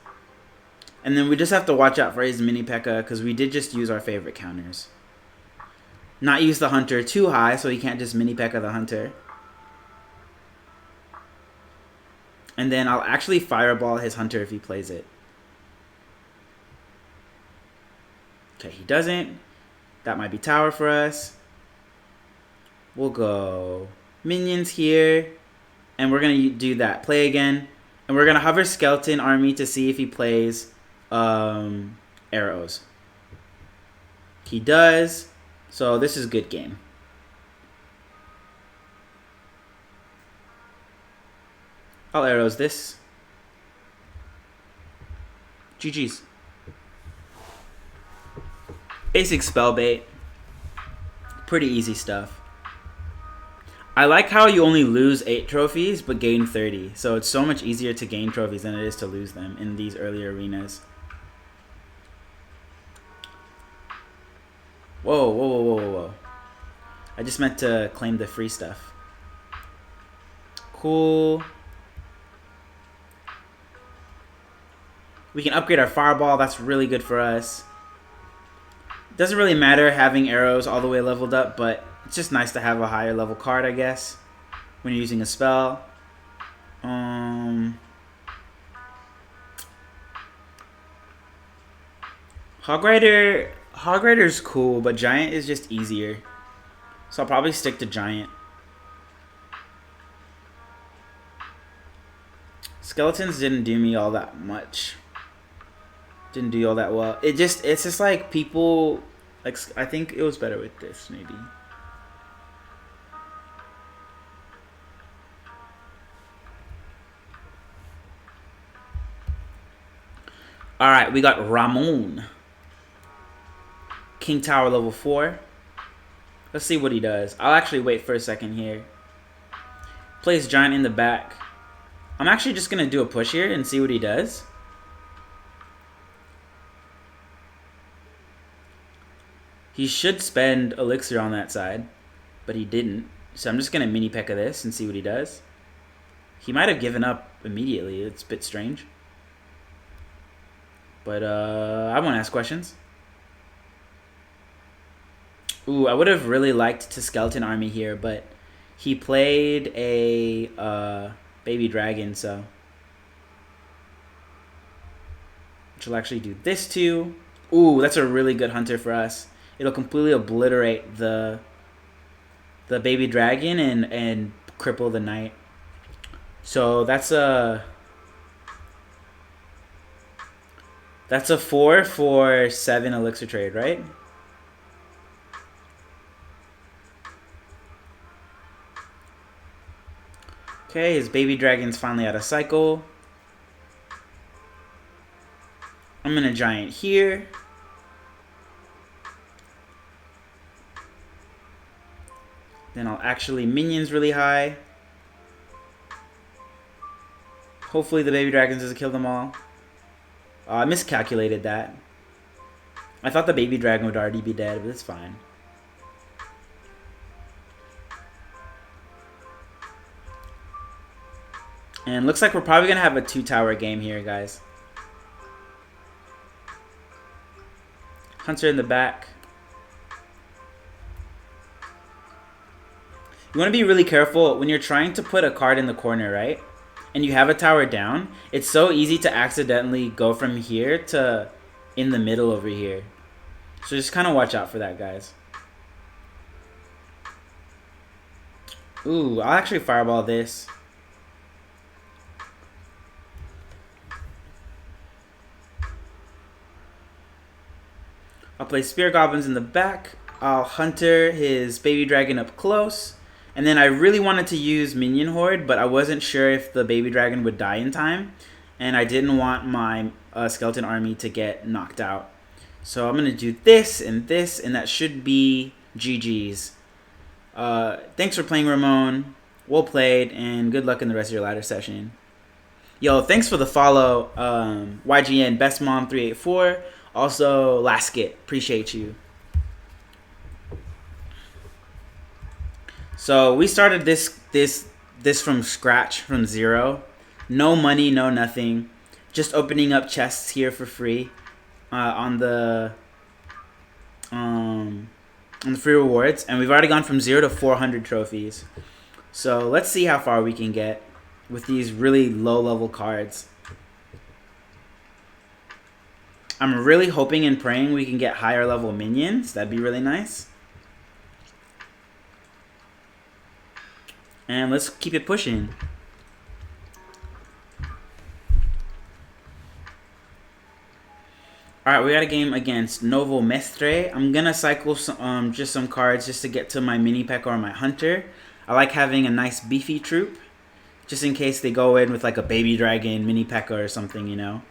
And then we just have to watch out for his mini P.E.K.K.A. because we did just use our favorite counters. Not use the hunter too high so he can't just mini P.E.K.K.A. the hunter. And then I'll actually fireball his hunter if he plays it. Okay, he doesn't. That might be tower for us. We'll go minions here. And we're going to do that. Play again. And we're going to hover skeleton army to see if he plays arrows. He does. So this is a good game. I'll arrows this. GG's. Basic spell bait. Pretty easy stuff. I like how you only lose 8 trophies but gain 30. So it's so much easier to gain trophies than it is to lose them in these early arenas. Whoa, whoa, whoa, whoa, whoa. I just meant to claim the free stuff. Cool. We can upgrade our fireball. That's really good for us. Doesn't really matter having arrows all the way leveled up, but it's just nice to have a higher level card, I guess, when you're using a spell. Hogrider's cool, but Giant is just easier. So I'll probably stick to Giant. Skeletons didn't do me all that much. Didn't do all that well. It's just like people, like, I think it was better with this, maybe. Alright, we got Ramon. King Tower level 4. Let's see what he does. I'll actually wait for a second here. Plays Giant in the back. I'm actually just going to do a push here and see what he does. He should spend elixir on that side, but he didn't. So I'm just going to mini P.E.K.K.A. this and see what he does. He might have given up immediately. It's a bit strange. But I won't ask questions. Ooh, I would have really liked to skeleton army here, but he played a baby dragon, so. Which will actually do this too. Ooh, that's a really good hunter for us. It'll completely obliterate the baby dragon and cripple the knight. So that's a 4 for 7 elixir trade, right? Okay, his baby dragon's finally out of cycle. I'm gonna Giant here. Then I'll actually minions really high. Hopefully the baby dragons doesn't kill them all. I miscalculated that. I thought the baby dragon would already be dead, but it's fine. And looks like we're probably going to have a 2-tower game here, guys. Hunter in the back. You want to be really careful when you're trying to put a card in the corner, right? And you have a tower down. It's so easy to accidentally go from here to in the middle over here. So just kind of watch out for that, guys. Ooh, I'll actually fireball this. I'll play Spear Goblins in the back. I'll Hunter his Baby Dragon up close. And then I really wanted to use Minion Horde, but I wasn't sure if the Baby Dragon would die in time. And I didn't want my Skeleton Army to get knocked out. So I'm going to do this, and that should be GG's. Thanks for playing, Ramon. Well played, and good luck in the rest of your ladder session. Yo, thanks for the follow, YGN Best Mom 384. Also, Laskit, appreciate you. So we started this from scratch, from zero. No money, no nothing. Just opening up chests here for free on the free rewards, and we've already gone from 0 to 400 trophies. So let's see how far we can get with these really low level cards. I'm really hoping and praying we can get higher level minions. That'd be really nice. And let's keep it pushing. Alright, we got a game against Novo Mestre. I'm going to cycle just some cards just to get to my Mini P.E.K.K.A. or my Hunter. I like having a nice beefy troop, just in case they go in with like a Baby Dragon, Mini P.E.K.K.A. or something, you know.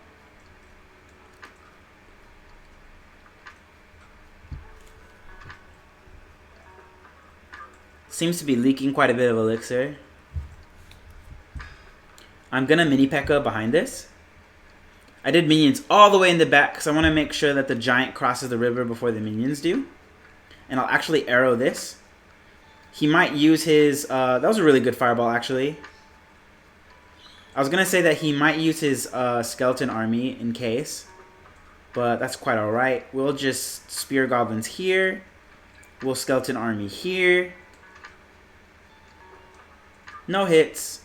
Seems to be leaking quite a bit of elixir. I'm going to Mini P.E.K.K.A. behind this. I did minions all the way in the back because I want to make sure that the giant crosses the river before the minions do. And I'll actually arrow this. He might use his... that was a really good fireball, actually. I was going to say that he might use his skeleton army in case. But that's quite alright. We'll just Spear Goblins here. We'll skeleton army here. No hits.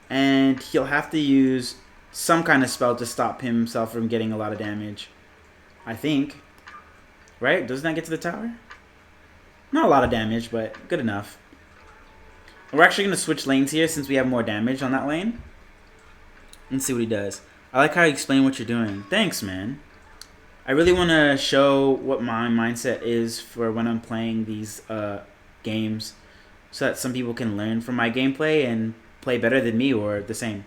And he'll have to use some kind of spell to stop himself from getting a lot of damage. I think. Right? Doesn't that get to the tower? Not a lot of damage, but good enough. We're actually going to switch lanes here since we have more damage on that lane. Let's see what he does. I like how you explain what you're doing. Thanks, man. I really want to show what my mindset is for when I'm playing these games, so that some people can learn from my gameplay and play better than me or the same.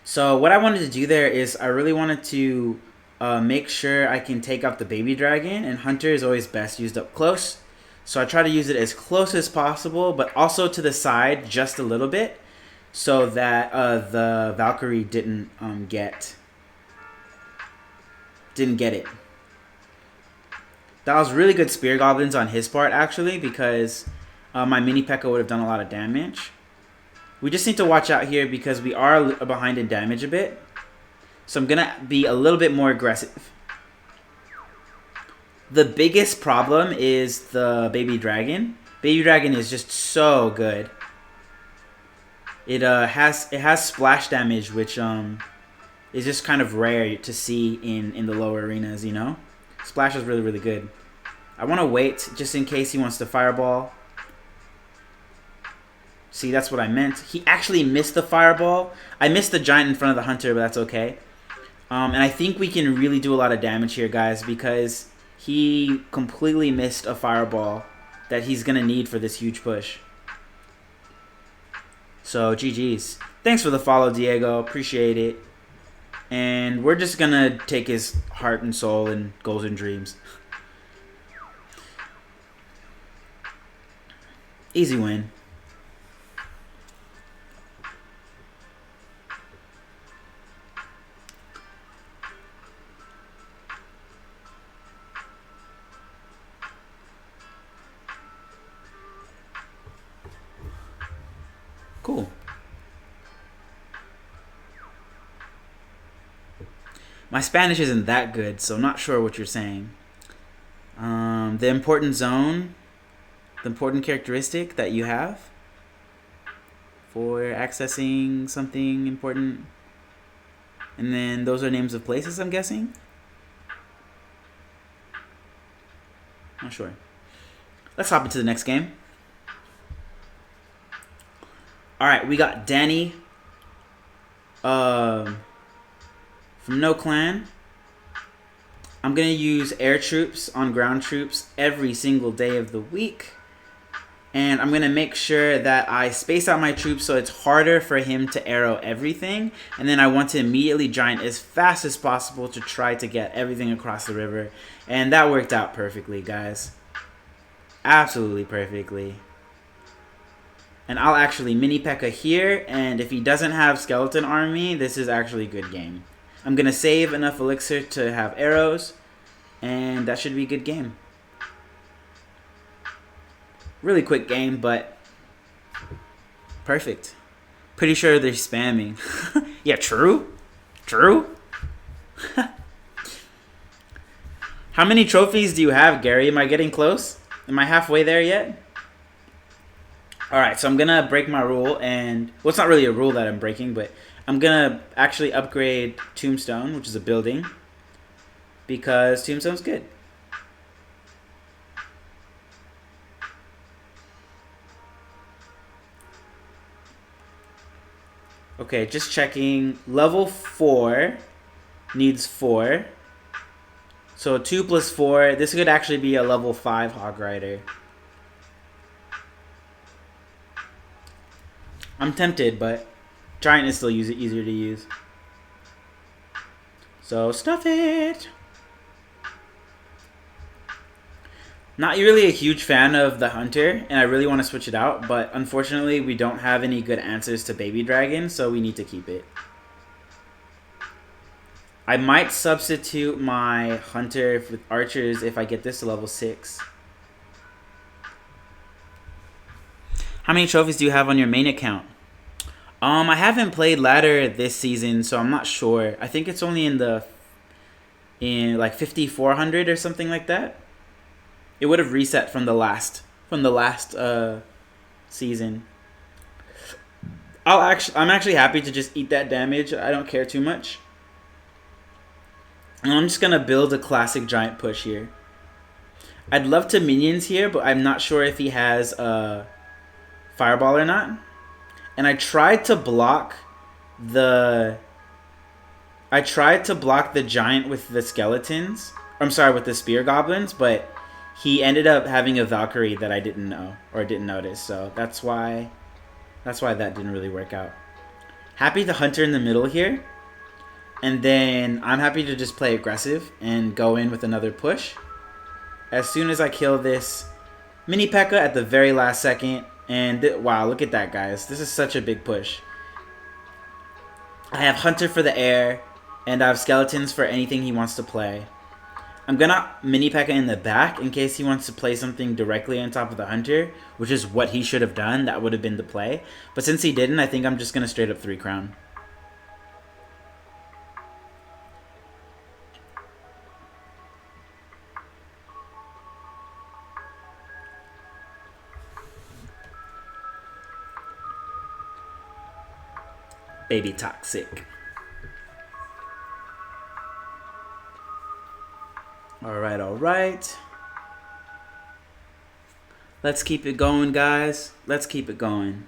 So what I wanted to do there is I really wanted to make sure I can take out the Baby Dragon, and Hunter is always best used up close. So I try to use it as close as possible, but also to the side just a little bit, so that the Valkyrie didn't get it. That was really good Spear Goblins on his part, actually, because my Mini P.E.K.K.A. would have done a lot of damage. We just need to watch out here because we are behind in damage a bit. So I'm going to be a little bit more aggressive. The biggest problem is the Baby Dragon. Baby Dragon is just so good. It has splash damage, which is just kind of rare to see in the lower arenas, you know? Splash is really, really good. I want to wait just in case he wants to fireball. See, that's what I meant. He actually missed the fireball. I missed the giant in front of the Hunter, but that's okay. And I think we can really do a lot of damage here, guys, because he completely missed a fireball that he's going to need for this huge push. So, GG's. Thanks for the follow, Diego. Appreciate it. And we're just going to take his heart and soul and goals and dreams. Easy win. Cool. My Spanish isn't that good, so I'm not sure what you're saying. The important zone, the important characteristic that you have for accessing something important. And then those are names of places, I'm guessing? Not sure. Let's hop into the next game. All right, we got Danny from No Clan. I'm going to use air troops on ground troops every single day of the week. And I'm going to make sure that I space out my troops so it's harder for him to arrow everything. And then I want to immediately giant as fast as possible to try to get everything across the river. And that worked out perfectly, guys. Absolutely perfectly. And I'll actually mini P.E.K.K.A here. And if he doesn't have skeleton army, this is actually a good game. I'm going to save enough elixir to have arrows. And that should be a good game. Really quick game, but perfect. Pretty sure they're spamming. Yeah, true. True. How many trophies do you have, Gary? Am I getting close? Am I halfway there yet? Alright, so I'm going to break my rule. And, well, it's not really a rule that I'm breaking, but I'm going to actually upgrade Tombstone, which is a building. Because Tombstone's good. Okay, just checking. Level 4 needs 4. So 2 plus 4. This could actually be a level 5 Hog Rider. I'm tempted, but Giant is still easier to use. So stuff it. Not really a huge fan of the Hunter, and I really want to switch it out, but unfortunately we don't have any good answers to Baby Dragon, so we need to keep it. I might substitute my Hunter with Archers if I get this to level 6. How many trophies do you have on your main account? I haven't played ladder this season, so I'm not sure. I think it's only in like 5,400 or something like that. It would have reset from the last season. I'm actually happy to just eat that damage. I don't care too much. And I'm just gonna build a classic giant push here. I'd love to minions here, but I'm not sure if he has a fireball or not. And I tried to block the giant with the skeletons. I'm sorry, with the spear goblins, but he ended up having a Valkyrie that I didn't know or didn't notice, so that's why that didn't really work out. Happy to Hunter in the middle here, and then I'm happy to just play aggressive and go in with another push. As soon as I kill this mini P.E.K.K.A at the very last second, and wow, look at that, guys! This is such a big push. I have Hunter for the air, and I have skeletons for anything he wants to play. I'm gonna mini P.E.K.K.A in the back in case he wants to play something directly on top of the Hunter, which is what he should have done. That would have been the play. But since he didn't, I think I'm just gonna straight up 3 crown. Baby toxic. Alright, alright. Let's keep it going, guys. Let's keep it going.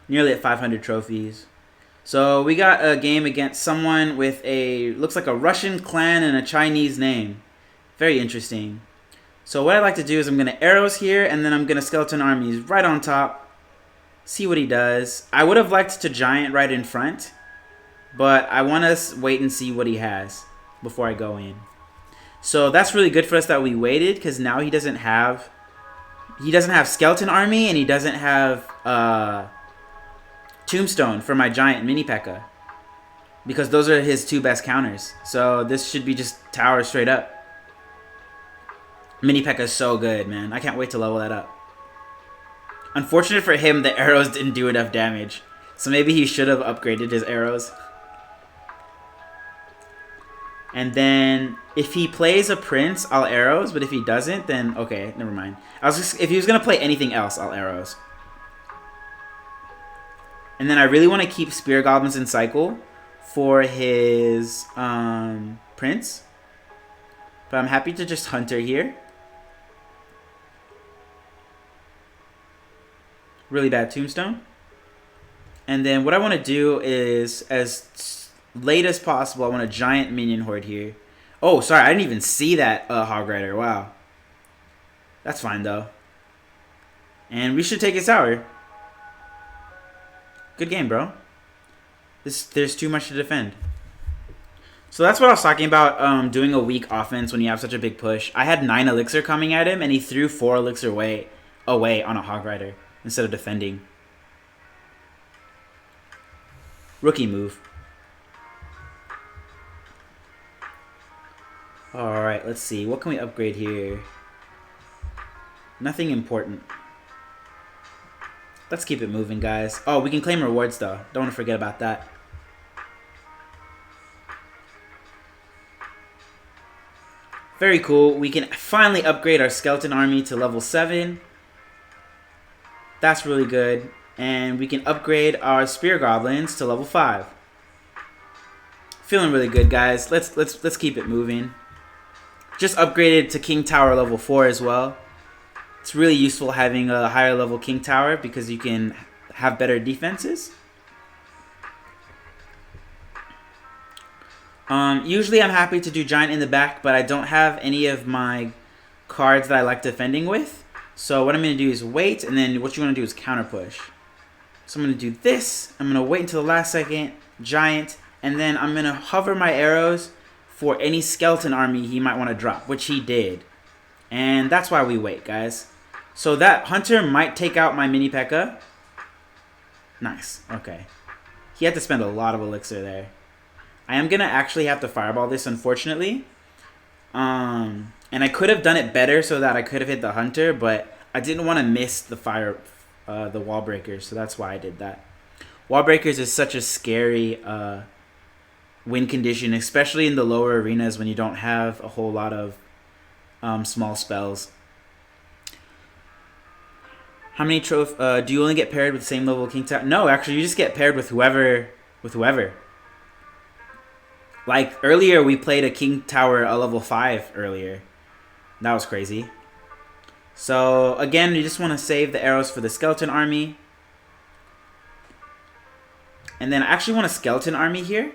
Nearly at 500 trophies. So we got a game against someone with looks like a Russian clan and a Chinese name. Very interesting. So what I'd like to do is I'm going to arrows here, and then I'm going to skeleton armies right on top. See what he does. I would have liked to giant right in front, but I want to wait and see what he has before I go in. So that's really good for us that we waited, because now he doesn't have skeleton army, and he doesn't have tombstone for my giant mini P.E.K.K.A, because those are his 2 best counters. So this should be just tower straight up. Mini P.E.K.K.A is so good, man. I can't wait to level that up. Unfortunate for him, the arrows didn't do enough damage, so maybe he should have upgraded his arrows. And then if he plays a prince, I'll arrows. But if he doesn't, then okay, never mind. If he was gonna play anything else, I'll arrows. And then I really want to keep spear goblins in cycle for his prince. But I'm happy to just Hunter here. Really bad tombstone. And then what I want to do is, as late as possible, I want a giant minion horde here. Oh, sorry, I didn't even see that Hog Rider. Wow. That's fine, though. And we should take his tower. Good game, bro. There's too much to defend. So that's what I was talking about, doing a weak offense when you have such a big push. I had 9 elixir coming at him, and he threw 4 elixir away on a Hog Rider instead of defending. Rookie move. Alright, let's see. What can we upgrade here? Nothing important. Let's keep it moving, guys. Oh, we can claim rewards, though. Don't want to forget about that. Very cool. We can finally upgrade our skeleton army to level 7. That's really good. And we can upgrade our spear goblins to level 5. Feeling really good, guys. Let's keep it moving. Just upgraded to King Tower level 4 as well. It's really useful having a higher level King Tower because you can have better defenses. Usually I'm happy to do Giant in the back, but I don't have any of my cards that I like defending with. So what I'm going to do is wait, and then what you want to do is counter push. So I'm going to do this. I'm going to wait until the last second, Giant, and then I'm going to hover my arrows for any skeleton army he might want to drop, which he did. And that's why we wait, guys. So that Hunter might take out my mini P.E.K.K.A. Nice. Okay. He had to spend a lot of elixir there. I am going to actually have to fireball this, unfortunately. And I could have done it better so that I could have hit the Hunter, but I didn't want to miss the wall breakers, so that's why I did that. Wall breakers is such a scary win condition, especially in the lower arenas when you don't have a whole lot of small spells. How many do you only get paired with the same level King Tower? No, actually, you just get paired with whoever. Like earlier, we played a King Tower a level 5 earlier. That was crazy. So again, you just want to save the arrows for the skeleton army. And then I actually want a skeleton army here.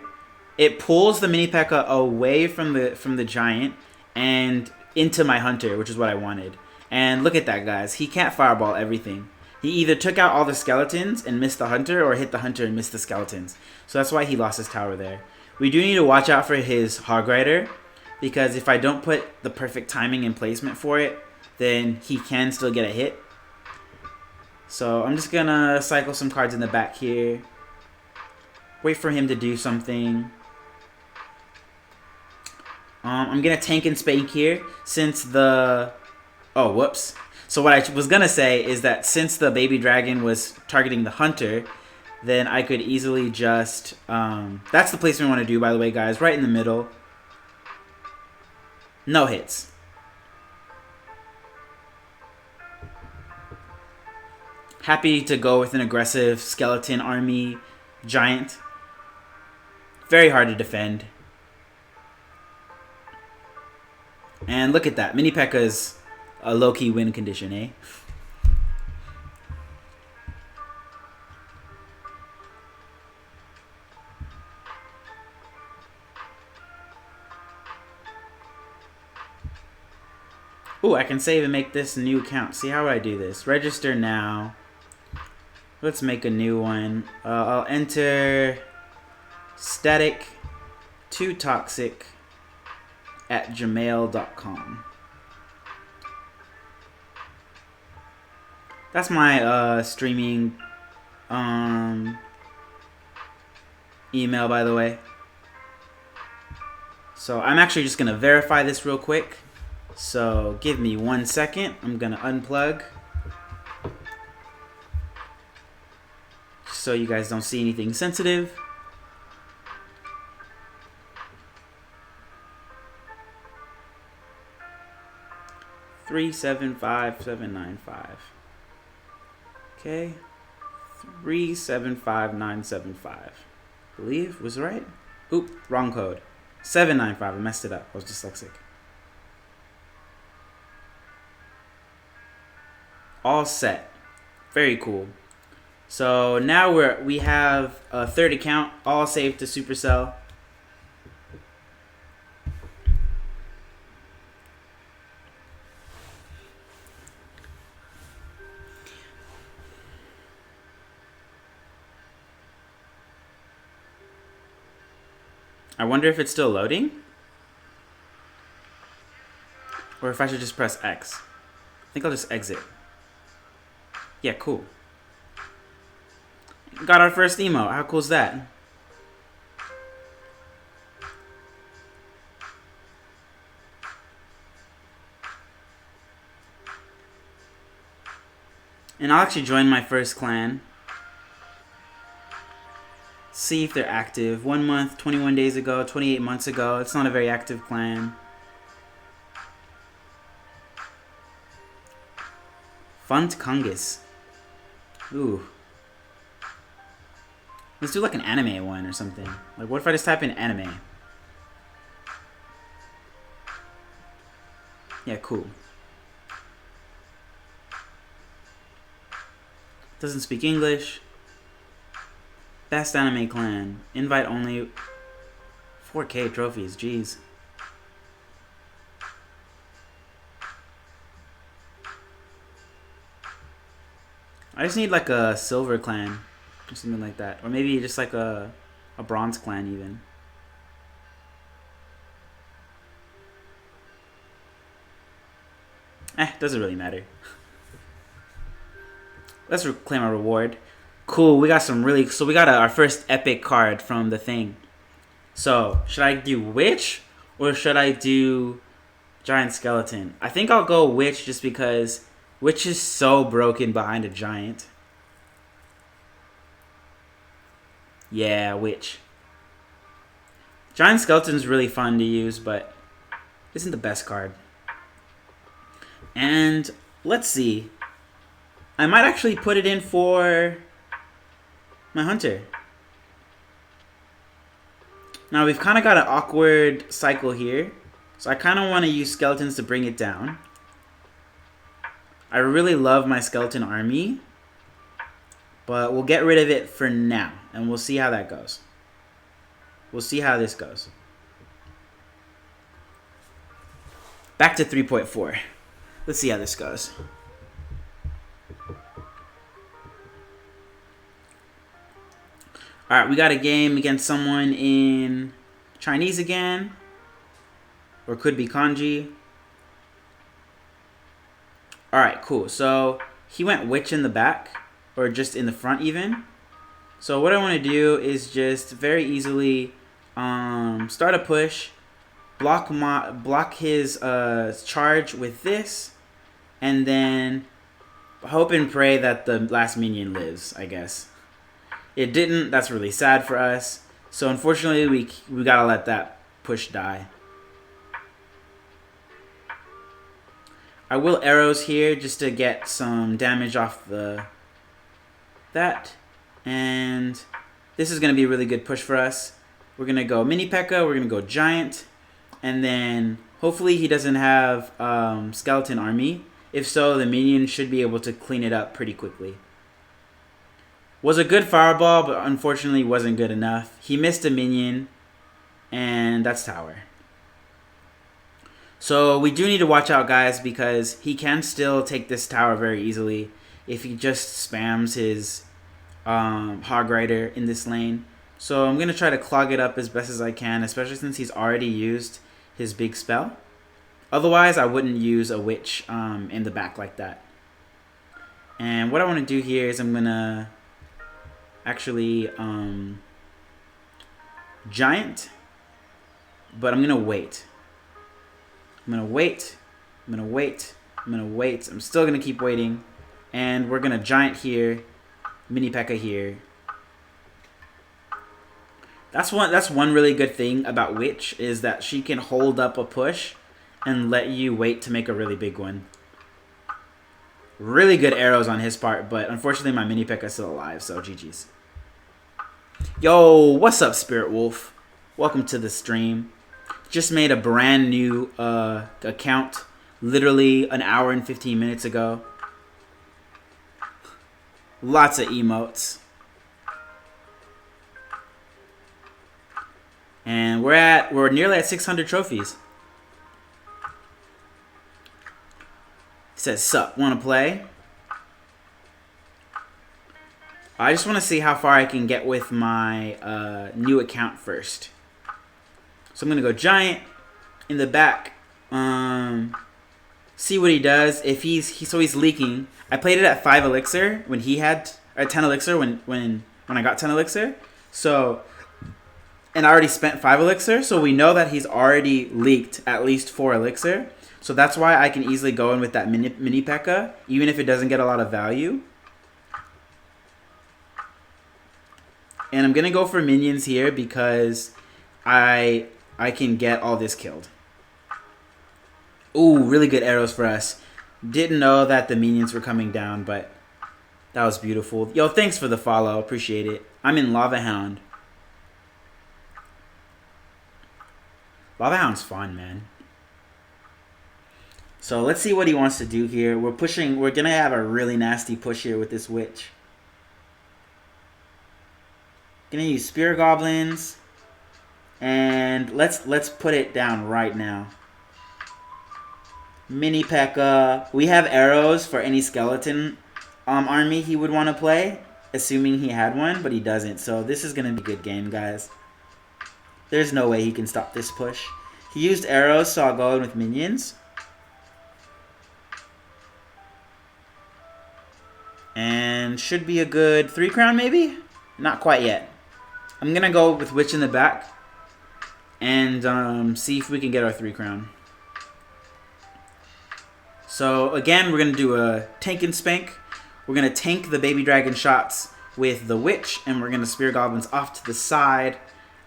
It pulls the mini P.E.K.K.A. away from the giant and into my Hunter, which is what I wanted. And look at that, guys. He can't fireball everything. He either took out all the skeletons and missed the Hunter, or hit the Hunter and missed the skeletons. So that's why he lost his tower there. We do need to watch out for his Hog Rider, because if I don't put the perfect timing and placement for it, then he can still get a hit. So I'm just going to cycle some cards in the back here. Wait for him to do something. I'm going to tank and spank here since the... Oh, whoops. So what I was going to say is that since the baby dragon was targeting the Hunter, then I could easily just... that's the placement we want to do, by the way, guys. Right in the middle. No hits. Happy to go with an aggressive skeleton army giant. Very hard to defend. And look at that. Mini P.E.K.K.A.'s a low-key win condition, eh? Ooh, I can save and make this new account. See, how would I do this? Register now. Let's make a new one. I'll enter static 2toxic at gmail.com. That's my streaming email, by the way. So I'm actually just going to verify this real quick. So give me 1 second. I'm going to unplug, so you guys don't see anything sensitive. $375,795. Okay, 375,975. Believe was right. Oop, wrong code. 795. I messed it up. I was dyslexic. All set. Very cool. So now we have a third account, all saved to Supercell. I wonder if it's still loading? Or if I should just press X. I think I'll just exit. Yeah, cool. Got our first emote. How cool is that? And I'll actually join my first clan. See if they're active. 1 month, 21 days ago, 28 months ago. It's not a very active clan. Fund Kungus. Ooh. Let's do like an anime one or something. Like, what if I just type in anime? Yeah, cool. Doesn't speak English. Best anime clan. Invite only. 4K trophies, jeez. I just need like a silver clan. Or something like that. Or maybe just like a bronze clan even. Doesn't really matter. Let's claim our reward. Cool, we got some really... So we got our first epic card from the thing. So, should I do Witch? Or should I do Giant Skeleton? I think I'll go Witch just because Witch is so broken behind a Giant. Yeah, Witch. Giant Skeleton's really fun to use, but isn't the best card. And let's see. I might actually put it in for my Hunter. Now we've kind of got an awkward cycle here. So I kind of want to use skeletons to bring it down. I really love my skeleton army. But we'll get rid of it for now. And we'll see how that goes. We'll see how this goes. Back to 3.4. Let's see how this goes. Alright, we got a game against someone in Chinese again. Or could be kanji. Alright, cool. So, he went witch in the back. Or just in the front even. So, what I want to do is just very easily start a push. Block his charge with this. And then hope and pray that the last minion lives, I guess. It didn't. That's really sad for us. So unfortunately, we gotta let that push die. I will arrows here just to get some damage off that. And this is gonna be a really good push for us. We're gonna go mini P.E.K.K.A. We're gonna go giant, and then hopefully he doesn't have skeleton army. If so, the minion should be able to clean it up pretty quickly. Was a good fireball, but unfortunately wasn't good enough. He missed a minion, and that's tower. So we do need to watch out, guys, because he can still take this tower very easily if he just spams his Hog Rider in this lane. So I'm going to try to clog it up as best as I can, especially since he's already used his big spell. Otherwise, I wouldn't use a witch in the back like that. And what I want to do here is I'm going to actually giant, but I'm going to wait. I'm going to wait. I'm going to wait. I'm going to wait. I'm still going to keep waiting. And we're going to giant here, mini P.E.K.K.A. here. That's one really good thing about Witch is that she can hold up a push and let you wait to make a really big one. Really good arrows on his part, but unfortunately my mini P.E.K.K.A. is still alive, so GG's. Yo, what's up, Spirit Wolf? Welcome to the stream. Just made a brand new account literally an hour and 15 minutes ago. Lots of emotes. And we're nearly at 600 trophies. He says, sup, wanna play? I just want to see how far I can get with my new account first. So I'm going to go giant in the back. See what he does. If he's leaking. I played it at 5 elixir when he had, or 10 elixir when I got 10 elixir. So, and I already spent 5 elixir. So we know that he's already leaked at least 4 elixir. So that's why I can easily go in with that mini P.E.K.K.A. even if it doesn't get a lot of value. And I'm going to go for minions here because I can get all this killed. Ooh, really good arrows for us. Didn't know that the minions were coming down, but that was beautiful. Yo, thanks for the follow. Appreciate it. I'm in Lava Hound. Lava Hound's fun, man. So let's see what he wants to do here. We're going to have a really nasty push here with this witch. Gonna use Spear Goblins, and let's put it down right now. Mini P.E.K.K.A. We have arrows for any skeleton army he would want to play, assuming he had one, but he doesn't. So this is gonna be a good game, guys. There's no way he can stop this push. He used arrows, so I'll go in with minions. And should be a good 3 crown, maybe? Not quite yet. I'm going to go with Witch in the back and see if we can get our 3 crown. So, again, we're going to do a tank and spank. We're going to tank the baby dragon shots with the Witch, and we're going to Spear Goblins off to the side.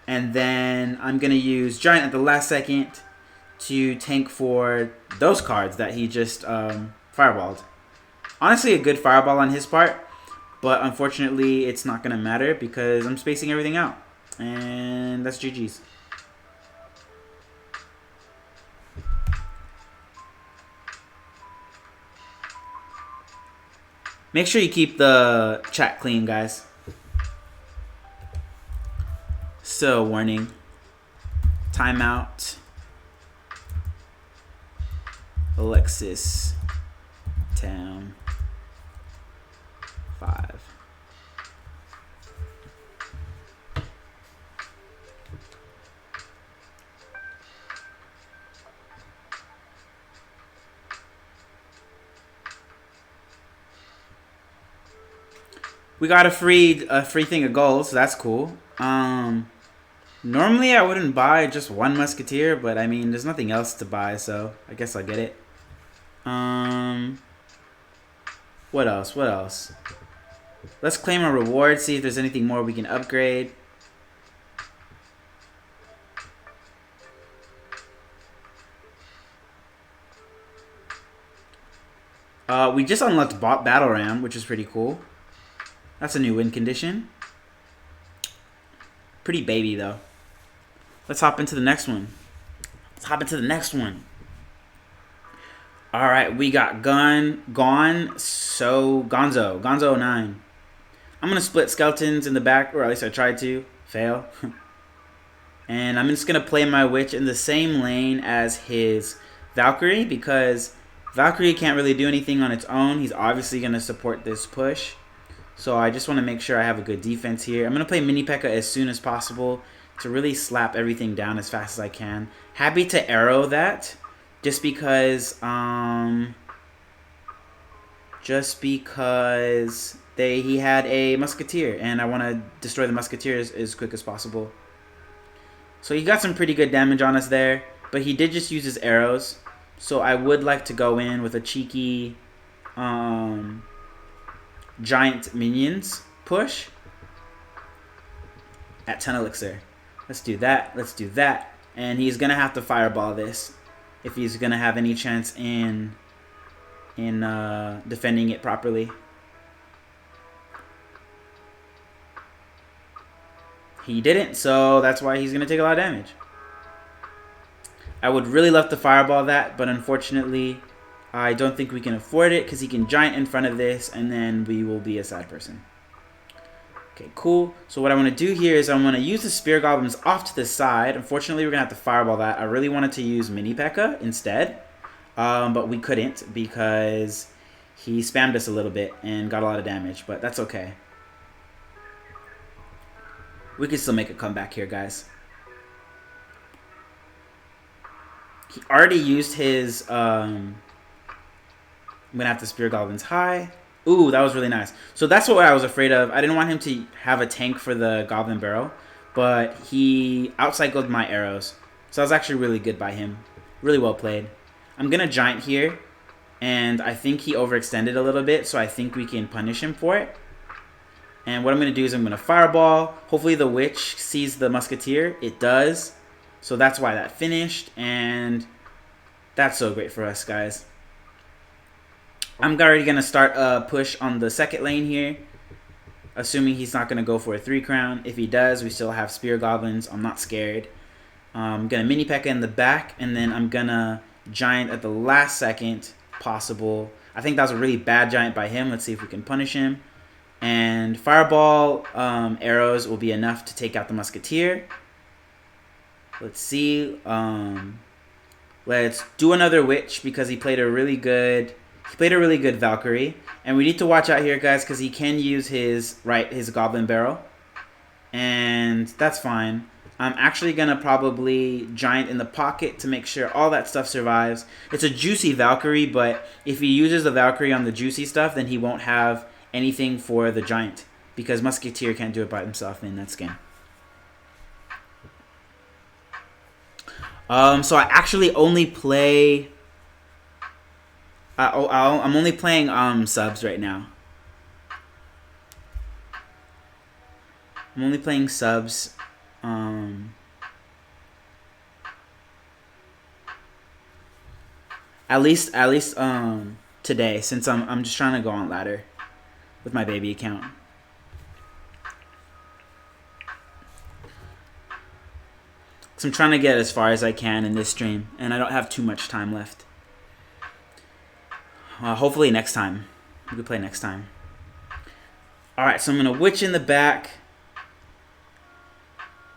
And then I'm going to use Giant at the last second to tank for those cards that he just fireballed. Honestly, a good fireball on his part. But unfortunately, it's not going to matter because I'm spacing everything out. And that's GG's. Make sure you keep the chat clean, guys. So, warning. Timeout. Alexis. Tam. 5. We got a free thing of gold, so that's cool. Normally I wouldn't buy just one musketeer, but I mean there's nothing else to buy, so I guess I'll get it. What else? Let's claim a reward, see if there's anything more we can upgrade. We just unlocked Battle Ram, which is pretty cool. That's a new win condition. Pretty baby, though. Let's hop into the next one. Alright, we got Gonzo 9. I'm going to split skeletons in the back, or at least I tried to. Fail. And I'm just going to play my witch in the same lane as his Valkyrie, because Valkyrie can't really do anything on its own. He's obviously going to support this push. So I just want to make sure I have a good defense here. I'm going to play mini P.E.K.K.A. as soon as possible to really slap everything down as fast as I can. Happy to arrow that. Just because he had a musketeer, and I want to destroy the musketeers as quick as possible. So he got some pretty good damage on us there, but he did just use his arrows. So I would like to go in with a cheeky giant minions push at 10 elixir. Let's do that. And he's gonna have to fireball this if he's gonna have any chance in defending it properly. He didn't, so that's why he's gonna take a lot of damage. I would really love to fireball that, but unfortunately I don't think we can afford it because he can giant in front of this, and then we will be a sad person. Okay, cool. So what I want to do here is I want to use the Spear Goblins off to the side. Unfortunately, we're going to have to Fireball that. I really wanted to use Mini P.E.K.K.A. instead, but we couldn't because he spammed us a little bit and got a lot of damage, but that's okay. We can still make a comeback here, guys. He already used his... I'm going to have to Spear Goblins high. Ooh, that was really nice. So that's what I was afraid of. I didn't want him to have a tank for the Goblin Barrel, but he outcycled my arrows. So that was actually really good by him. Really well played. I'm going to Giant here, and I think he overextended a little bit, so I think we can punish him for it. And what I'm going to do is I'm going to Fireball. Hopefully the Witch sees the Musketeer. It does. So that's why that finished, and that's so great for us, guys. I'm already going to start a push on the second lane here, assuming he's not going to go for a 3-crown. If he does, we still have Spear Goblins. I'm not scared. I'm going to Mini P.E.K.K.A. in the back, and then I'm going to Giant at the last second possible. I think that was a really bad Giant by him. Let's see if we can punish him. And Fireball arrows will be enough to take out the Musketeer. Let's see. Let's do another Witch because he played a really good... He played a really good Valkyrie, and we need to watch out here, guys, because he can use his Goblin Barrel, and that's fine. I'm actually going to probably Giant in the pocket to make sure all that stuff survives. It's a juicy Valkyrie, but if he uses the Valkyrie on the juicy stuff, then he won't have anything for the Giant, because Musketeer can't do it by himself in that skin. So I actually only play... I'm only playing subs right now. I'm only playing subs. At least today, since I'm just trying to go on ladder with my baby account. So I'm trying to get as far as I can in this stream, and I don't have too much time left. Hopefully next time. We can play next time. Alright, so I'm going to Witch in the back.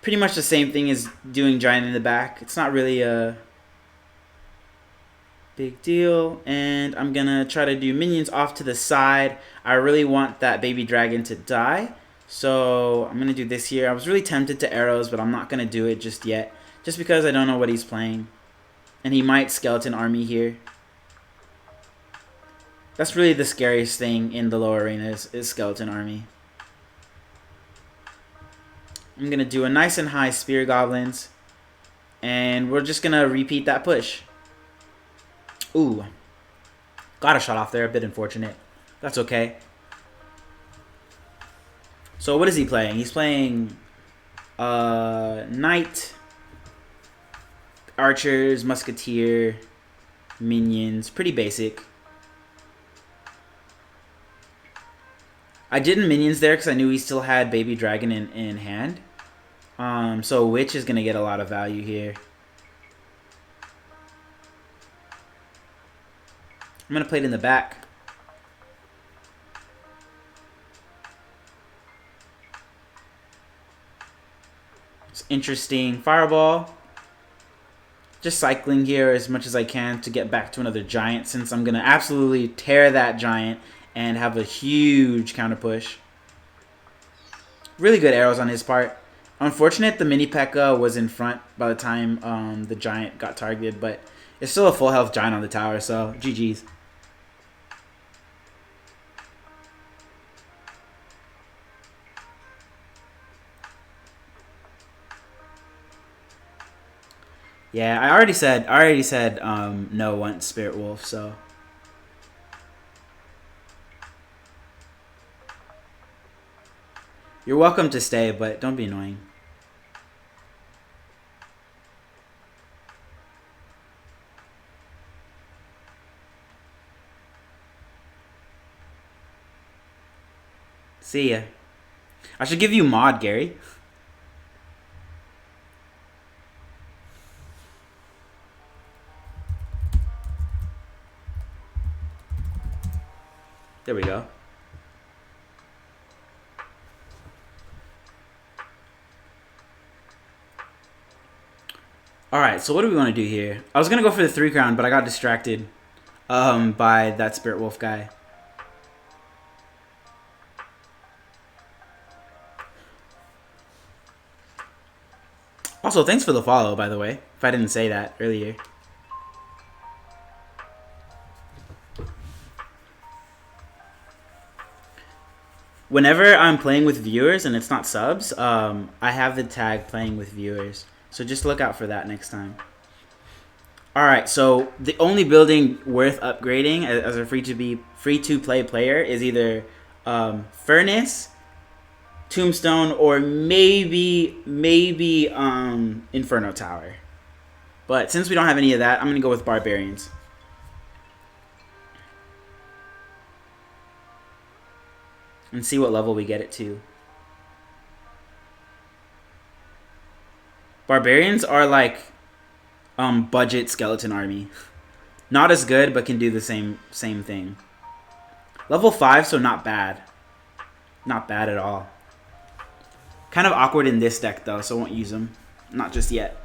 Pretty much the same thing as doing Giant in the back. It's not really a big deal. And I'm going to try to do minions off to the side. I really want that baby dragon to die. So I'm going to do this here. I was really tempted to arrows, but I'm not going to do it just yet. Just because I don't know what he's playing. And he might skeleton army here. That's really the scariest thing in the lower arena is skeleton army. I'm going to do a nice and high Spear Goblins. And we're just going to repeat that push. Ooh. Got a shot off there. A bit unfortunate. That's okay. So what is he playing? He's playing Knight, Archers, Musketeer, Minions. Pretty basic. I did minions there because I knew he still had Baby Dragon in hand. So Witch is going to get a lot of value here. I'm going to play it in the back. It's interesting. Fireball. Just cycling here as much as I can to get back to another Giant, since I'm going to absolutely tear that Giant and have a huge counter push. Really good arrows on his part. Unfortunate the Mini P.E.K.K.A. was in front by the time the Giant got targeted, but it's still a full health Giant on the tower, so GG's. Yeah, I already said no once, Spirit Wolf, so... You're welcome to stay, but don't be annoying. See ya. I should give you mod, Gary. There we go. Alright, so what do we want to do here? I was going to go for the 3 crown, but I got distracted by that Spirit Wolf guy. Also, thanks for the follow, by the way, if I didn't say that earlier. Whenever I'm playing with viewers and it's not subs, I have the tag playing with viewers. So just look out for that next time. Alright, so the only building worth upgrading as a free-to-play player is either Furnace, Tombstone, or maybe Inferno Tower. But since we don't have any of that, I'm going to go with Barbarians. And see what level we get it to. Barbarians are like budget skeleton army. Not as good, but can do the same thing. Level 5, so not bad. Not bad at all. Kind of awkward in this deck though, so I won't use them. Not just yet.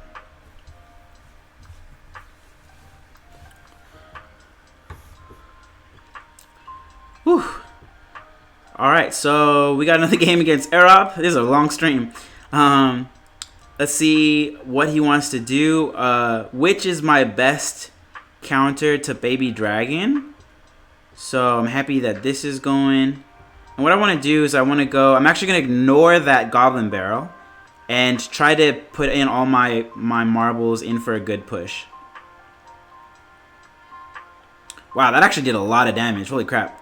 Whew. Alright, so we got another game against Arop. This is a long stream. Let's see what he wants to do. Which is my best counter to Baby Dragon? So I'm happy that this is going. And what I want to do is I'm actually going to ignore that Goblin Barrel and try to put in all my marbles in for a good push. Wow, that actually did a lot of damage. Holy crap.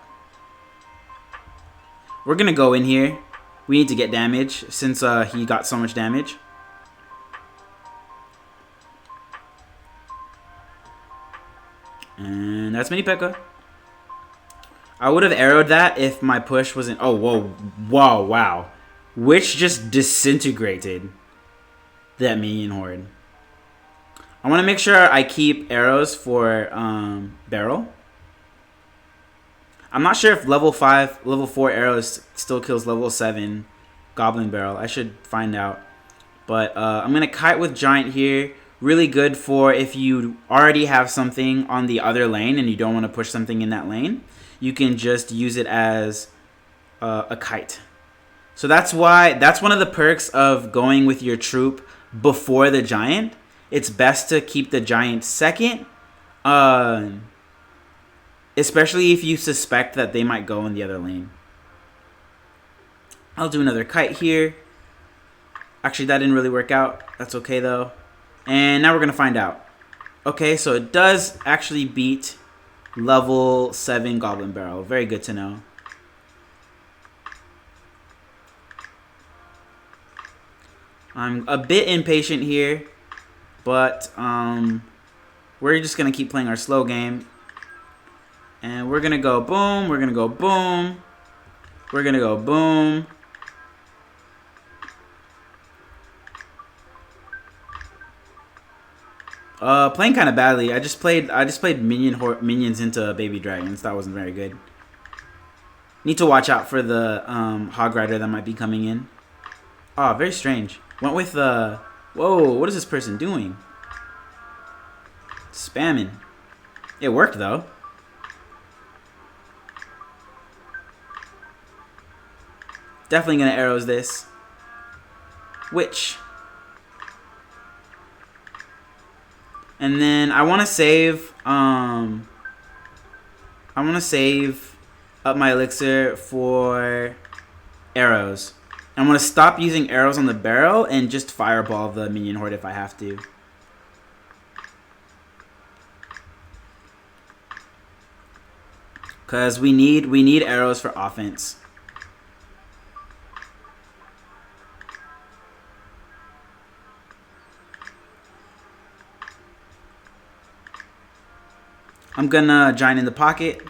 We're going to go in here. We need to get damage since he got so much damage. And that's Mini P.E.K.K.A. I would have arrowed that if my push wasn't... Oh, whoa. Whoa, wow. Which just disintegrated that minion horde. I want to make sure I keep arrows for barrel. I'm not sure if level 4 arrows still kills level 7 Goblin Barrel. I should find out. But I'm going to kite with Giant here. Really good for if you already have something on the other lane and you don't want to push something in that lane. You can just use it as a kite. So that's one of the perks of going with your troop before the Giant. It's best to keep the Giant second. Especially if you suspect that they might go in the other lane. I'll do another kite here. Actually, that didn't really work out. That's okay, though. And now we're going to find out. Okay, so it does actually beat level 7 Goblin Barrel. Very good to know. I'm a bit impatient here. But we're just going to keep playing our slow game. And we're going to go boom. We're going to go boom. We're going to go boom. Playing kind of badly. I just played minions into Baby Dragons. That wasn't very good. Need to watch out for the Hog Rider that might be coming in. Oh, very strange. Went with the... Whoa, what is this person doing? Spamming. It worked, though. Definitely gonna arrows this. Which... And then I want to save up my elixir for arrows. I'm going to stop using arrows on the barrel and just fireball the minion horde if I have to. Cuz we need arrows for offense. I'm gonna Giant in the pocket.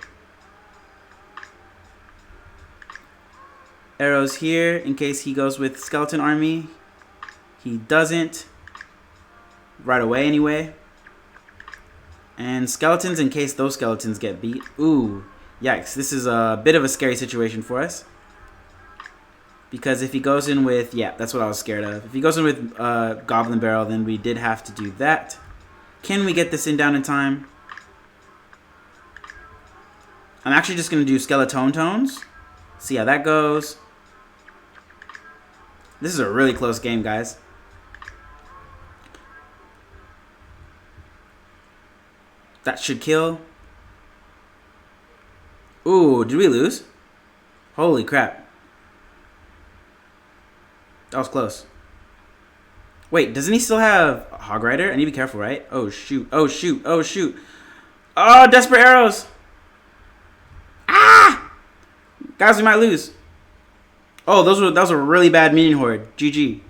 Arrows here in case he goes with Skeleton Army. He doesn't. Right away anyway. And skeletons in case those skeletons get beat. Ooh. Yikes, this is a bit of a scary situation for us. Because if he goes in with... Yeah, that's what I was scared of. If he goes in with Goblin Barrel, then we did have to do that. Can we get this in down in time? I'm actually just going to do Skeleton Tones. See how that goes. This is a really close game, guys. That should kill. Ooh, did we lose? Holy crap. That was close. Wait, doesn't he still have Hog Rider? I need to be careful, right? Oh, shoot. Oh, shoot. Oh, shoot. Oh, Desperate Arrows. Ah! Guys, we might lose. Oh, that was a really bad Minion Horde. GG.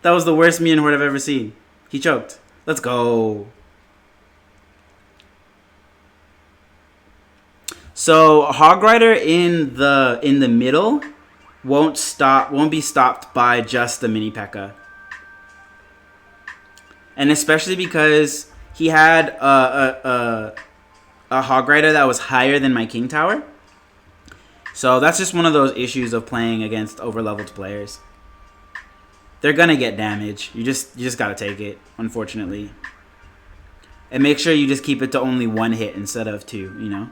That was the worst Minion Horde I've ever seen. He choked. Let's go. So Hog Rider in the middle won't be stopped by just the mini P.E.K.K.A. And especially because he had a Hog Rider that was higher than my King Tower. So that's just one of those issues of playing against overleveled players. They're gonna get damage. You just gotta take it, unfortunately. And make sure you just keep it to only one hit instead of two, you know?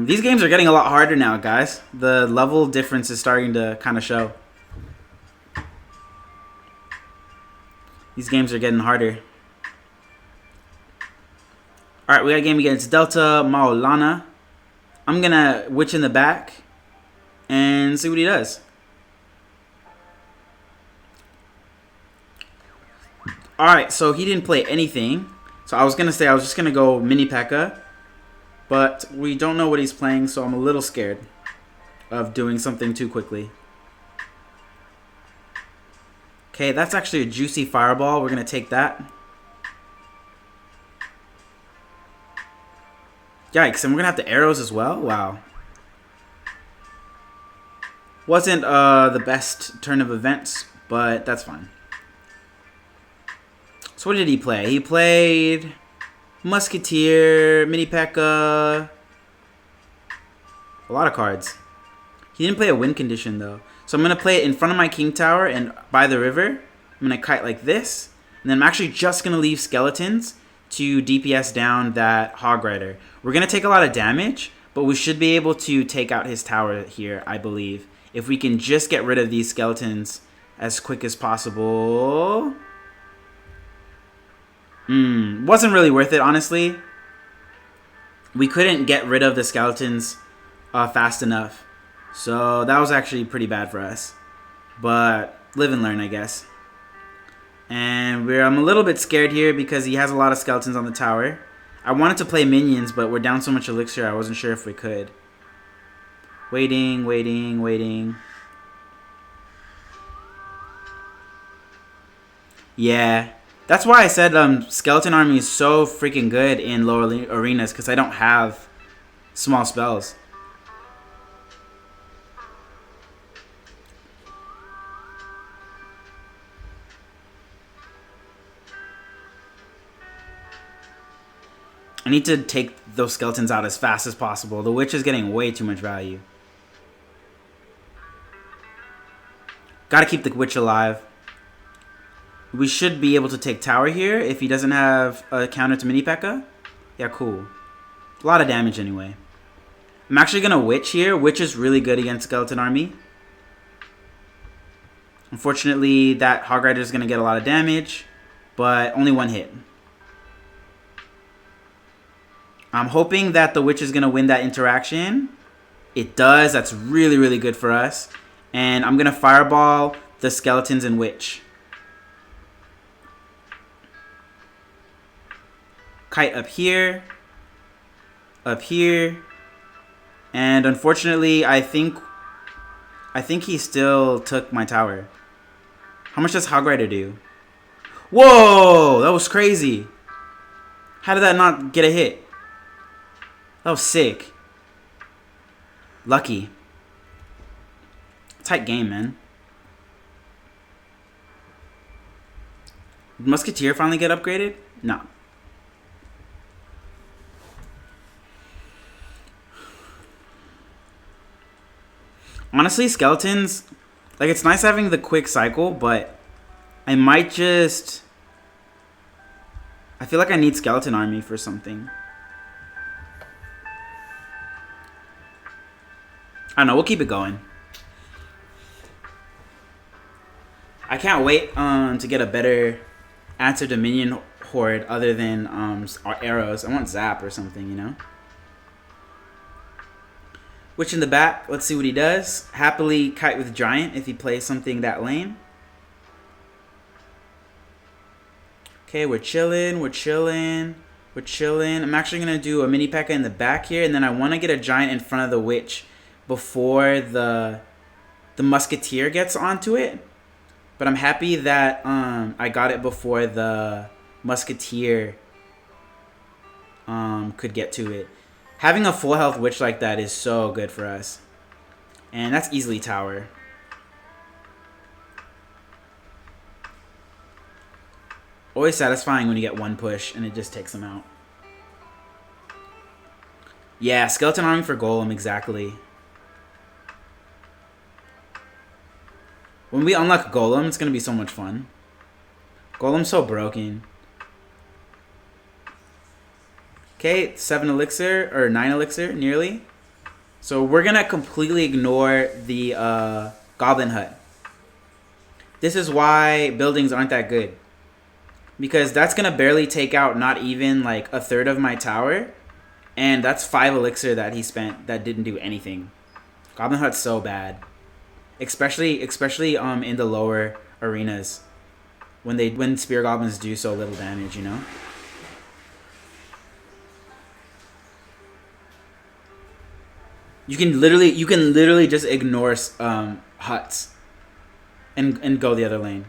These games are getting a lot harder now, guys. The level difference is starting to kind of show. These games are getting harder. Alright, we got a game against Delta Maulana. I'm going to witch in the back and see what he does. Alright, so he didn't play anything. So I was going to say I was just going to go mini P.E.K.K.A. But we don't know what he's playing, so I'm a little scared of doing something too quickly. Okay, that's actually a juicy fireball. We're going to take that. Yikes, and we're going to have the arrows as well? Wow. Wasn't the best turn of events, but that's fine. So what did he play? He played Musketeer, Mini P.E.K.K.A. A lot of cards. He didn't play a win condition, though. So I'm going to play it in front of my King Tower and by the river. I'm going to kite like this. And then I'm actually just going to leave skeletons to DPS down that Hog Rider. We're going to take a lot of damage, but we should be able to take out his tower here, I believe. If we can just get rid of these skeletons as quick as possible. Wasn't really worth it, honestly. We couldn't get rid of the skeletons fast enough. So that was actually pretty bad for us. But live and learn, I guess. And I'm a little bit scared here because he has a lot of skeletons on the tower. I wanted to play minions, but we're down so much elixir, I wasn't sure if we could. Waiting, waiting, waiting. Yeah. That's why I said Skeleton Army is so freaking good in lower arenas, because I don't have small spells. I need to take those skeletons out as fast as possible. The witch is getting way too much value. Gotta keep the witch alive. We should be able to take tower here if he doesn't have a counter to mini P.E.K.K.A. Yeah, cool. A lot of damage anyway. I'm actually gonna witch here. Witch is really good against Skeleton Army. Unfortunately, that Hog Rider is gonna get a lot of damage, but only one hit. I'm hoping that the witch is gonna win that interaction. It does. That's really, really good for us. And I'm gonna fireball the skeletons and witch. Kite up here, and unfortunately, I think he still took my tower. How much does Hog Rider do? Whoa, that was crazy. How did that not get a hit? That was sick. Lucky. Tight game, man. Did Musketeer finally get upgraded? No. Honestly, skeletons, like, it's nice having the quick cycle, but I might just... I feel like I need skeleton army for something. I don't know, we'll keep it going. I can't wait to get a better answer to minion horde other than arrows. I want zap or something, you know? Witch in the back, let's see what he does. Happily kite with giant if he plays something that lame. Okay, we're chilling, we're chilling, we're chilling. I'm actually going to do a mini P.E.K.K.A in the back here, and then I want to get a giant in front of the witch before the musketeer gets onto it. But I'm happy that I got it before the musketeer could get to it. Having a full health witch like that is so good for us. And that's easily tower. Always satisfying when you get one push and it just takes them out. Yeah, skeleton army for golem, exactly. When we unlock golem, it's going to be so much fun. Golem's so broken. Okay, 7 elixir, or 9 elixir, nearly. So we're going to completely ignore the goblin hut. This is why buildings aren't that good. Because that's going to barely take out not even like a third of my tower. And that's 5 elixir that he spent that didn't do anything. Goblin hut's so bad. Especially in the lower arenas. When spear goblins do so little damage, you know? You can literally just ignore huts and go the other lane.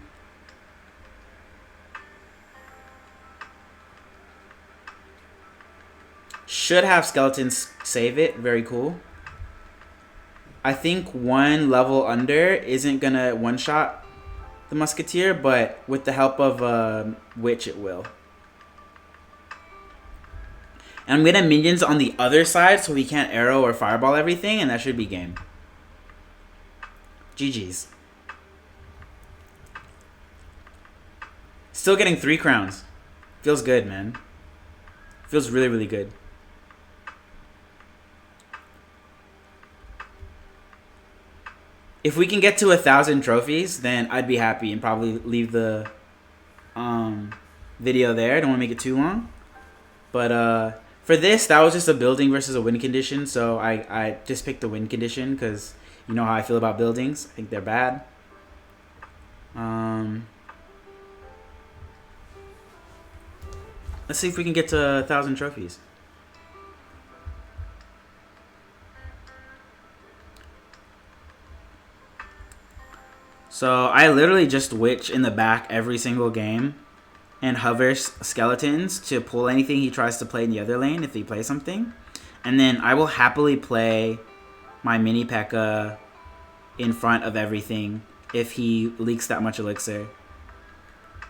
Should have skeletons save it. Very cool. I think one level under isn't gonna one-shot the musketeer, but with the help of witch it will. And I'm gonna minions on the other side so he can't arrow or fireball everything, and that should be game. GG's. Still getting 3 crowns. Feels good, man. Feels really, really good. If we can get to 1,000 trophies, then I'd be happy and probably leave the video there. I don't want to make it too long. But for this, that was just a building versus a win condition. So I just picked the win condition because you know how I feel about buildings. I think they're bad. Let's see if we can get to 1,000 trophies. So I literally just witch in the back every single game and hover skeletons to pull anything he tries to play in the other lane if he plays something. And then I will happily play my mini P.E.K.K.A in front of everything if he leaks that much elixir.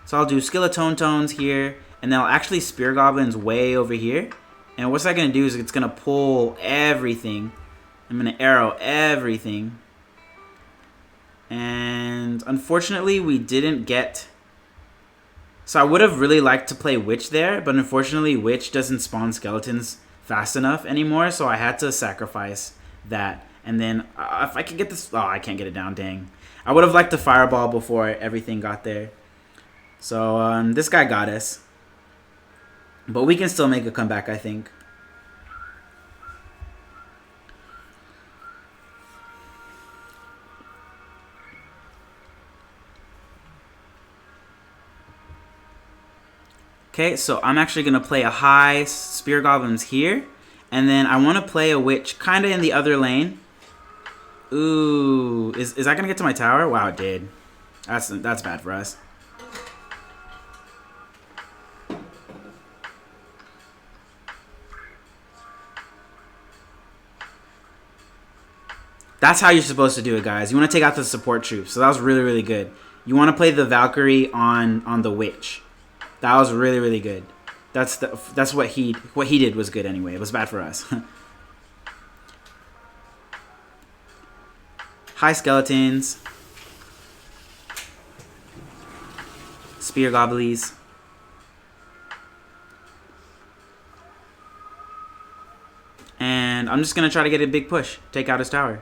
So I'll do skeleton tones here, and then I'll actually spear goblins way over here. And what's that going to do is it's going to pull everything. I'm going to arrow everything. And unfortunately, we didn't get... So I would have really liked to play Witch there, but unfortunately, Witch doesn't spawn skeletons fast enough anymore, so I had to sacrifice that. And then, if I could get this... Oh, I can't get it down, dang. I would have liked to fireball before everything got there. So, this guy got us. But we can still make a comeback, I think. Okay, so I'm actually going to play a high Spear Goblins here. And then I want to play a Witch kind of in the other lane. Ooh, is that going to get to my tower? Wow, it did. That's bad for us. That's how you're supposed to do it, guys. You want to take out the support troops. So that was really, really good. You want to play the Valkyrie on the Witch. That was really, really good. That's what he did was good anyway. It was bad for us. High skeletons. Spear gobblies. And I'm just going to try to get a big push. Take out his tower.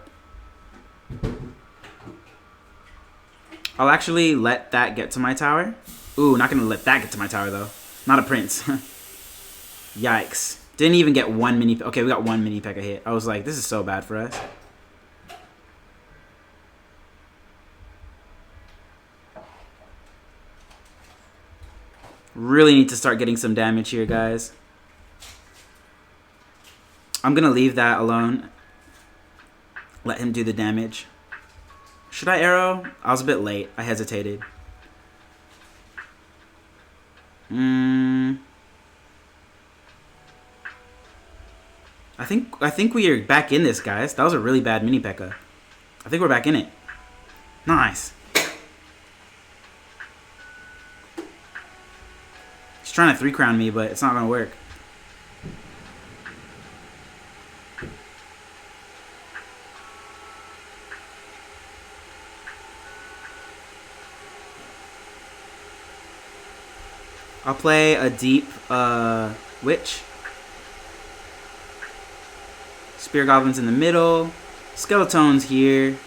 I'll actually let that get to my tower. Ooh, not going to let that get to my tower, though. Not a prince. Yikes. Didn't even get one mini... Okay, we got one mini P.E.K.K.A hit. I was like, this is so bad for us. Really need to start getting some damage here, guys. I'm going to leave that alone. Let him do the damage. Should I arrow? I was a bit late. I hesitated. I think we are back in this, guys. That was a really bad mini P.E.K.K.A. I think we're back in it. Nice. He's trying to 3-crown me, but it's not going to work. I'll play a deep witch. Spear goblins in the middle. Skeletons here.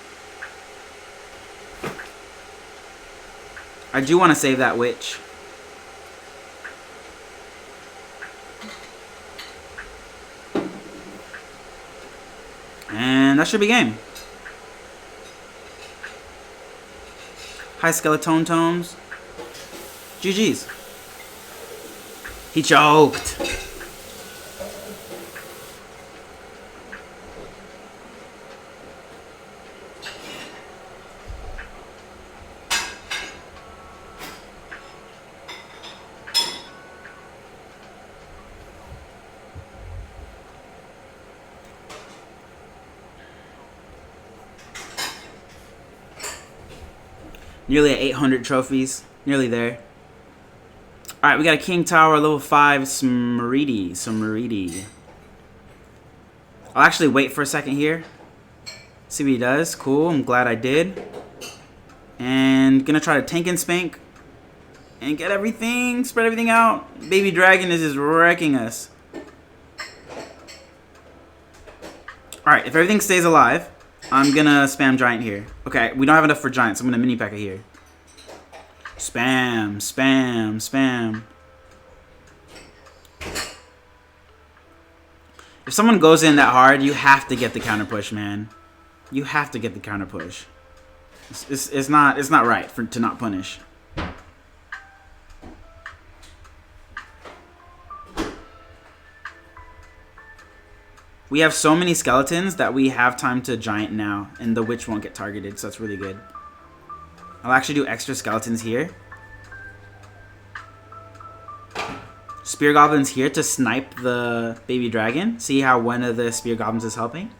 I do want to save that witch. And that should be game. High skeleton tomes. GG's. He choked. Nearly at 800 trophies. Nearly there. Alright, we got a King Tower, level 5, Smariti. I'll actually wait for a second here. See what he does. Cool, I'm glad I did. And gonna try to tank and spank. And get everything, spread everything out. Baby Dragon is just wrecking us. Alright, if everything stays alive, I'm gonna spam Giant here. Okay, we don't have enough for Giant, so I'm gonna mini P.E.K.K.A here. Spam, spam, spam. If someone goes in that hard, you have to get the counter push, man. You have to get the counter push. It's not right to not punish. We have so many skeletons that we have time to Giant now, and the witch won't get targeted, so that's really good. I'll actually do extra skeletons here. Spear goblins here to snipe the baby dragon. See how one of the spear goblins is helping.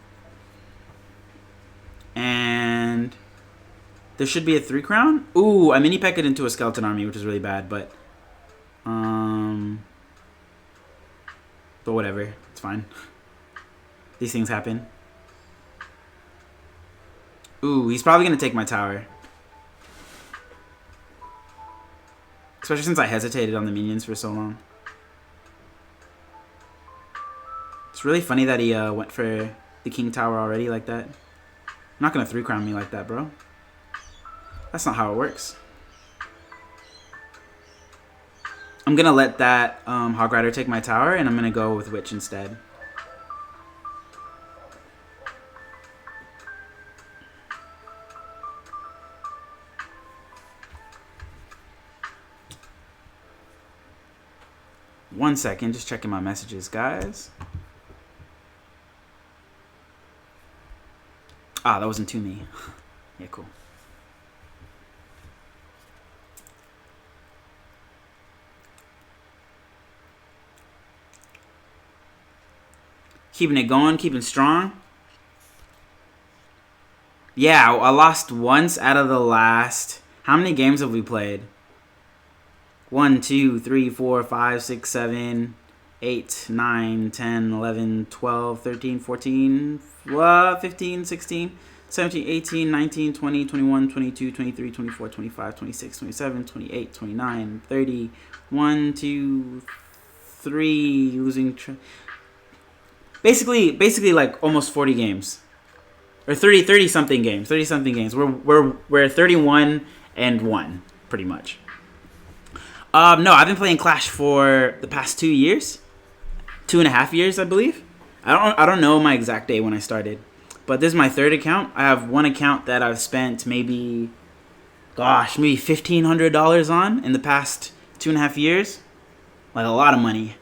And there should be a 3-crown. Ooh, I mini P.E.K.Ka'd into a skeleton army, which is really bad, but whatever, it's fine. These things happen. Ooh, he's probably gonna take my tower. Especially since I hesitated on the minions for so long. It's really funny that he went for the King Tower already like that. I'm not gonna 3-crown me like that, bro. That's not how it works. I'm gonna let that Hog Rider take my tower, and I'm gonna go with Witch instead. One second, just checking my messages, guys. Ah, that wasn't to me. Yeah, cool. Keeping it going, keeping strong. Yeah, I lost once out of the last... How many games have we played? 1, 2, 3, 4, 5, 6, 7, 8, 9, 10, 11, 12, 13, 14, 15, 16. 17, 18, 19, 20, 21, 22, 23, 24, 25, 26, 27, 28, 29, 30, 1, 2, 3, losing basically like almost 40 games. Or 30 something games. 30 something games. We're 31 and 1 pretty much. No, I've been playing Clash for the past 2 years. 2.5 years, I believe. I don't know my exact day when I started. But this is my third account. I have one account that I've spent maybe $1,500 on in the past 2.5 years. Like a lot of money.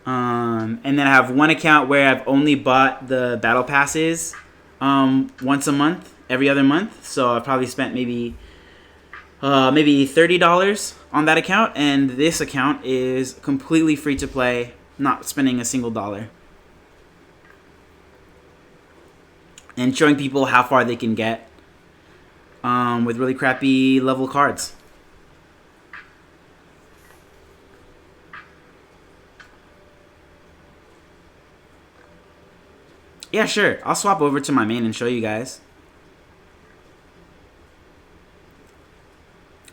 And then I have one account where I've only bought the battle passes once a month, every other month. So I've probably spent maybe $30 on that account. And this account is completely free to play, not spending a single dollar. And showing people how far they can get with really crappy level cards. Yeah, sure. I'll swap over to my main and show you guys.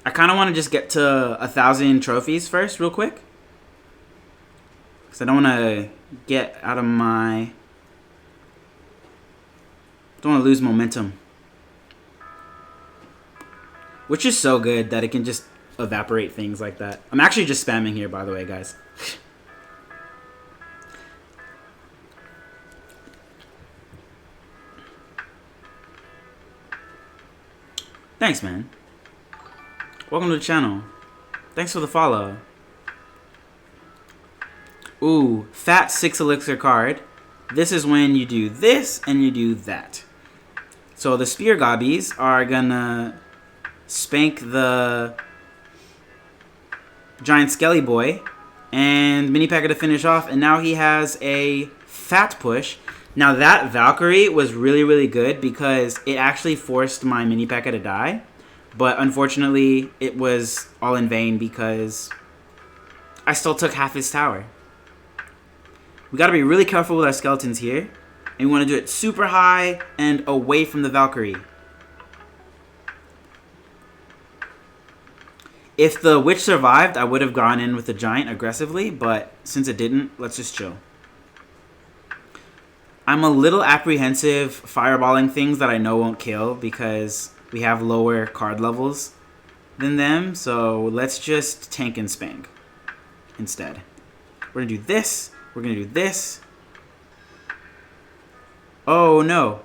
I kind of want to just get to 1,000 trophies first, real quick. Because I don't want to get out of my... Don't want to lose momentum. Which is so good that it can just evaporate things like that. I'm actually just spamming here, by the way, guys. Thanks, man. Welcome to the channel. Thanks for the follow. Ooh, fat 6 elixir card. This is when you do this and you do that. So the spear gobbies are gonna spank the giant skelly boy and mini P.E.K.K.A to finish off, and now he has a fat push. Now that Valkyrie was really good because it actually forced my mini P.E.K.K.A to die, but unfortunately it was all in vain because I still took half his tower. We gotta be really careful with our skeletons here. And we want to do it super high and away from the Valkyrie. If the witch survived, I would have gone in with the giant aggressively, but since it didn't, let's just chill. I'm a little apprehensive fireballing things that I know won't kill because we have lower card levels than them, so let's just tank and spank instead. We're gonna do this, we're gonna do this. Oh no,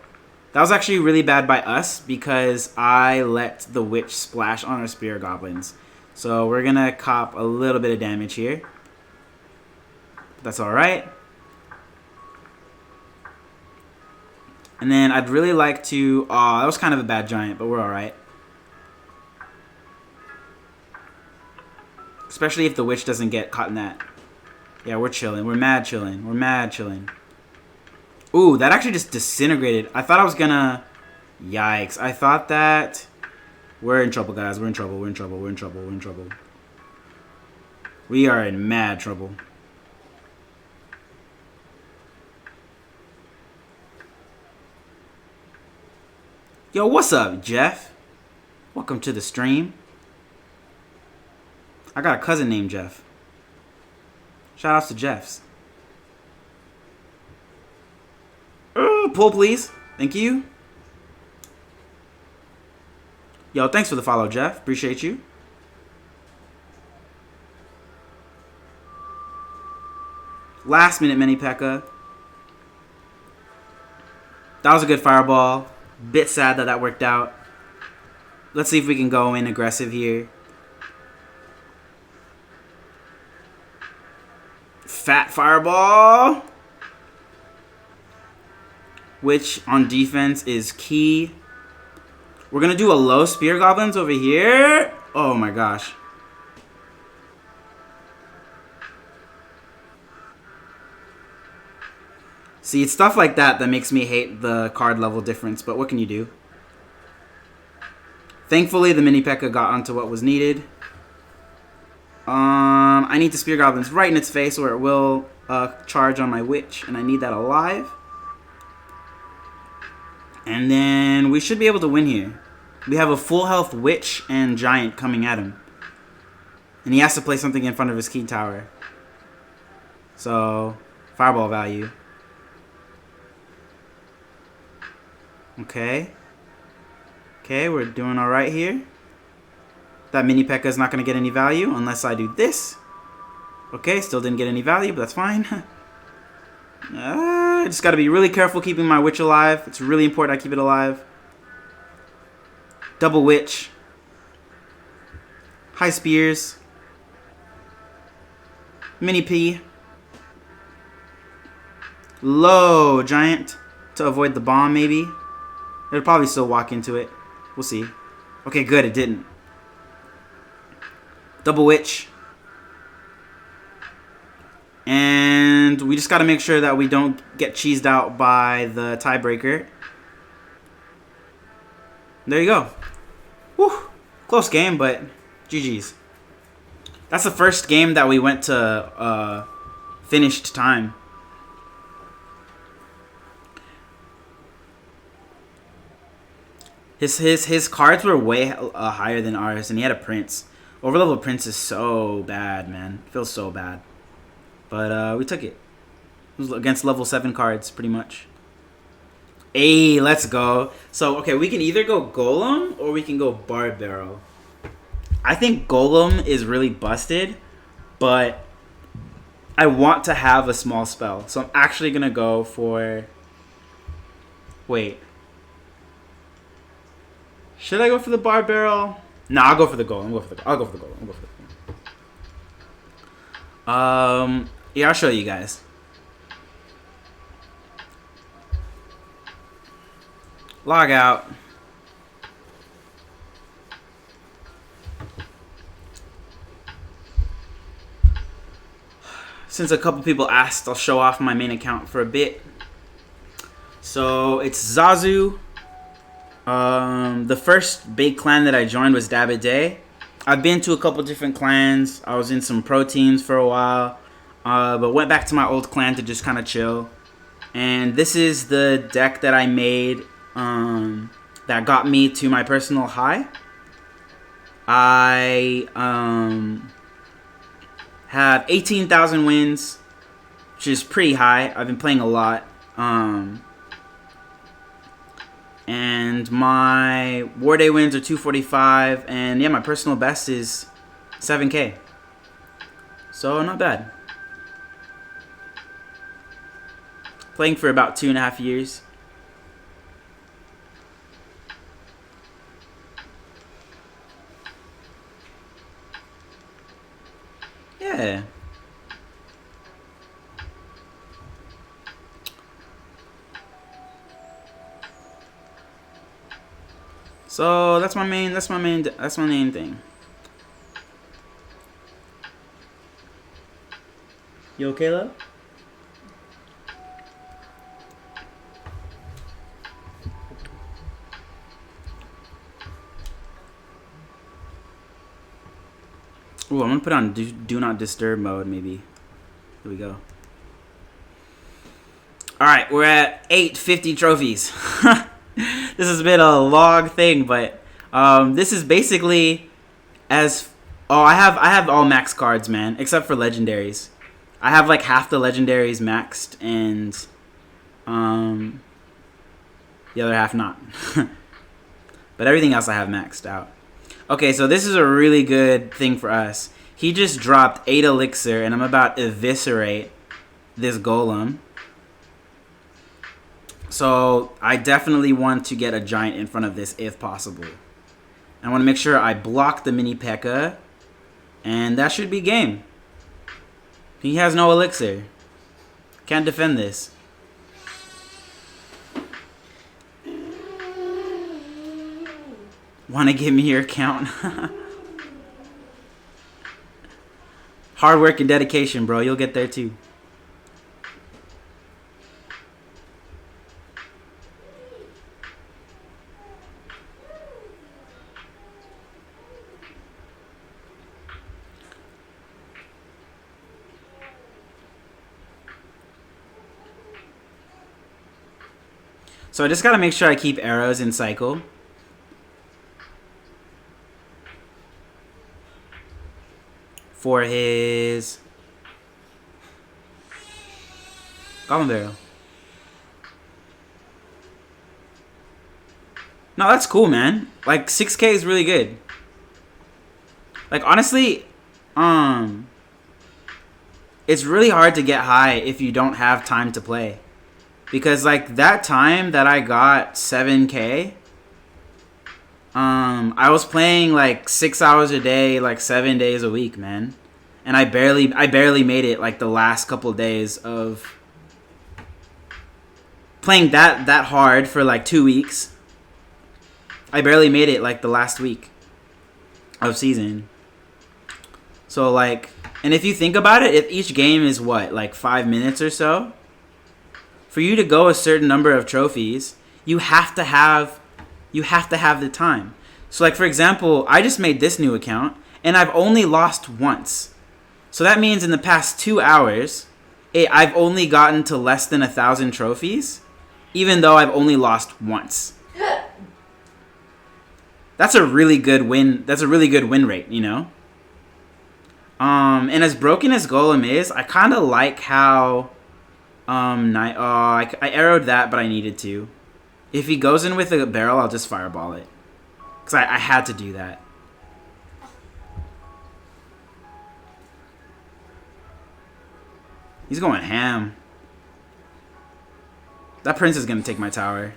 that was actually really bad by us because I let the witch splash on our spear goblins. So we're gonna cop a little bit of damage here. That's alright. And then I'd really like to... Aw, that was kind of a bad giant, but we're alright. Especially if the witch doesn't get caught in that. Yeah, we're chilling. We're mad chilling. We're mad chilling. Ooh, that actually just disintegrated. I thought I was gonna... Yikes. I thought that... We're in trouble, guys. We're in trouble. We're in trouble. We're in trouble. We're in trouble. We are in mad trouble. Yo, what's up, Jeff? Welcome to the stream. I got a cousin named Jeff. Shout outs to Jeffs. Pull, please. Thank you. Yo, thanks for the follow, Jeff. Appreciate you. Last minute mini P.E.K.K.A. That was a good fireball. Bit sad that that worked out. Let's see if we can go in aggressive here. Fat fireball. Which on defense is key. We're going to do a low spear goblins over here. Oh my gosh. See, it's stuff like that that makes me hate the card level difference, but what can you do? Thankfully, the mini P.E.K.K.A got onto what was needed. I need to spear goblins right in its face or it will charge on my witch, and I need that alive. And then we should be able to win here. We have a full health Witch and Giant coming at him. And he has to play something in front of his Key Tower. So, Fireball value. Okay. Okay, we're doing alright here. That Mini P.E.K.K.A is not going to get any value unless I do this. Okay, still didn't get any value, but that's fine. Just got to be really careful keeping my Witch alive. It's really important I keep it alive. Double Witch. High Spears. Mini P. Low Giant to avoid the bomb, maybe. It'll probably still walk into it. We'll see. Okay, good. It didn't. Double Witch. And we just got to make sure that we don't get cheesed out by the tiebreaker. There you go. Whew. Close game, but GG's. That's the first game that we went to finished time. His cards were way higher than ours, and he had a Prince. Overlevel Prince is so bad, man. Feels so bad. But we took it. It was against level 7 cards, pretty much. Hey, let's go. So, okay, we can either go Golem or we can go Bard Barrel. I think Golem is really busted, but I want to have a small spell. So I'm actually going to go for... Wait. Should I go for the Bard Barrel? Nah, I'll go for the Golem. I'll go for the Golem. Yeah, I'll show you guys. Log out. Since a couple people asked, I'll show off my main account for a bit. So it's Zazu. The first big clan that I joined was Dabba Day. I've been to a couple different clans. I was in some pro teams for a while. But went back to my old clan to just kind of chill. And this is the deck that I made that got me to my personal high. I have 18,000 wins, which is pretty high. I've been playing a lot. And my War Day wins are 245. And yeah, my personal best is 7K. So not bad. Playing for about 2.5 years. Yeah. So that's my main thing. You okay, love? Ooh, I'm gonna put on do not disturb mode, maybe. Here we go. Alright, we're at 850 trophies. This has been a long thing, but this is basically as... Oh, I have all max cards, man, except for legendaries. I have like half the legendaries maxed, and the other half not. But everything else I have maxed out. Okay, so this is a really good thing for us. He just dropped 8 elixir, and I'm about to eviscerate this golem. So I definitely want to get a giant in front of this if possible. I want to make sure I block the mini P.E.K.K.A. And that should be game. He has no elixir. Can't defend this. Want to give me your account? Hard work and dedication, bro. You'll get there too. So I just gotta make sure I keep arrows in cycle. For his Goblin Barrel. No, that's cool, man. Like 6K is really good. Like honestly, it's really hard to get high if you don't have time to play. Because like that time that I got 7K, I was playing like 6 hours a day, like 7 days a week, man. And I barely made it like the last couple days of playing that hard for like 2 weeks. I barely made it like the last week of season. So like, and if you think about it, if each game is what, like 5 minutes or so, for you to go a certain number of trophies, you have to have the time. So like for example, I just made this new account and I've only lost once. So that means in the past 2 hours, I've only gotten to less than 1,000 trophies, even though I've only lost once. That's a really good win. That's a really good win rate, you know. And as broken as Golem is, I kind of like how, I arrowed that, but I needed to. If he goes in with a barrel, I'll just fireball it, cause I had to do that. He's going ham. That prince is gonna take my tower.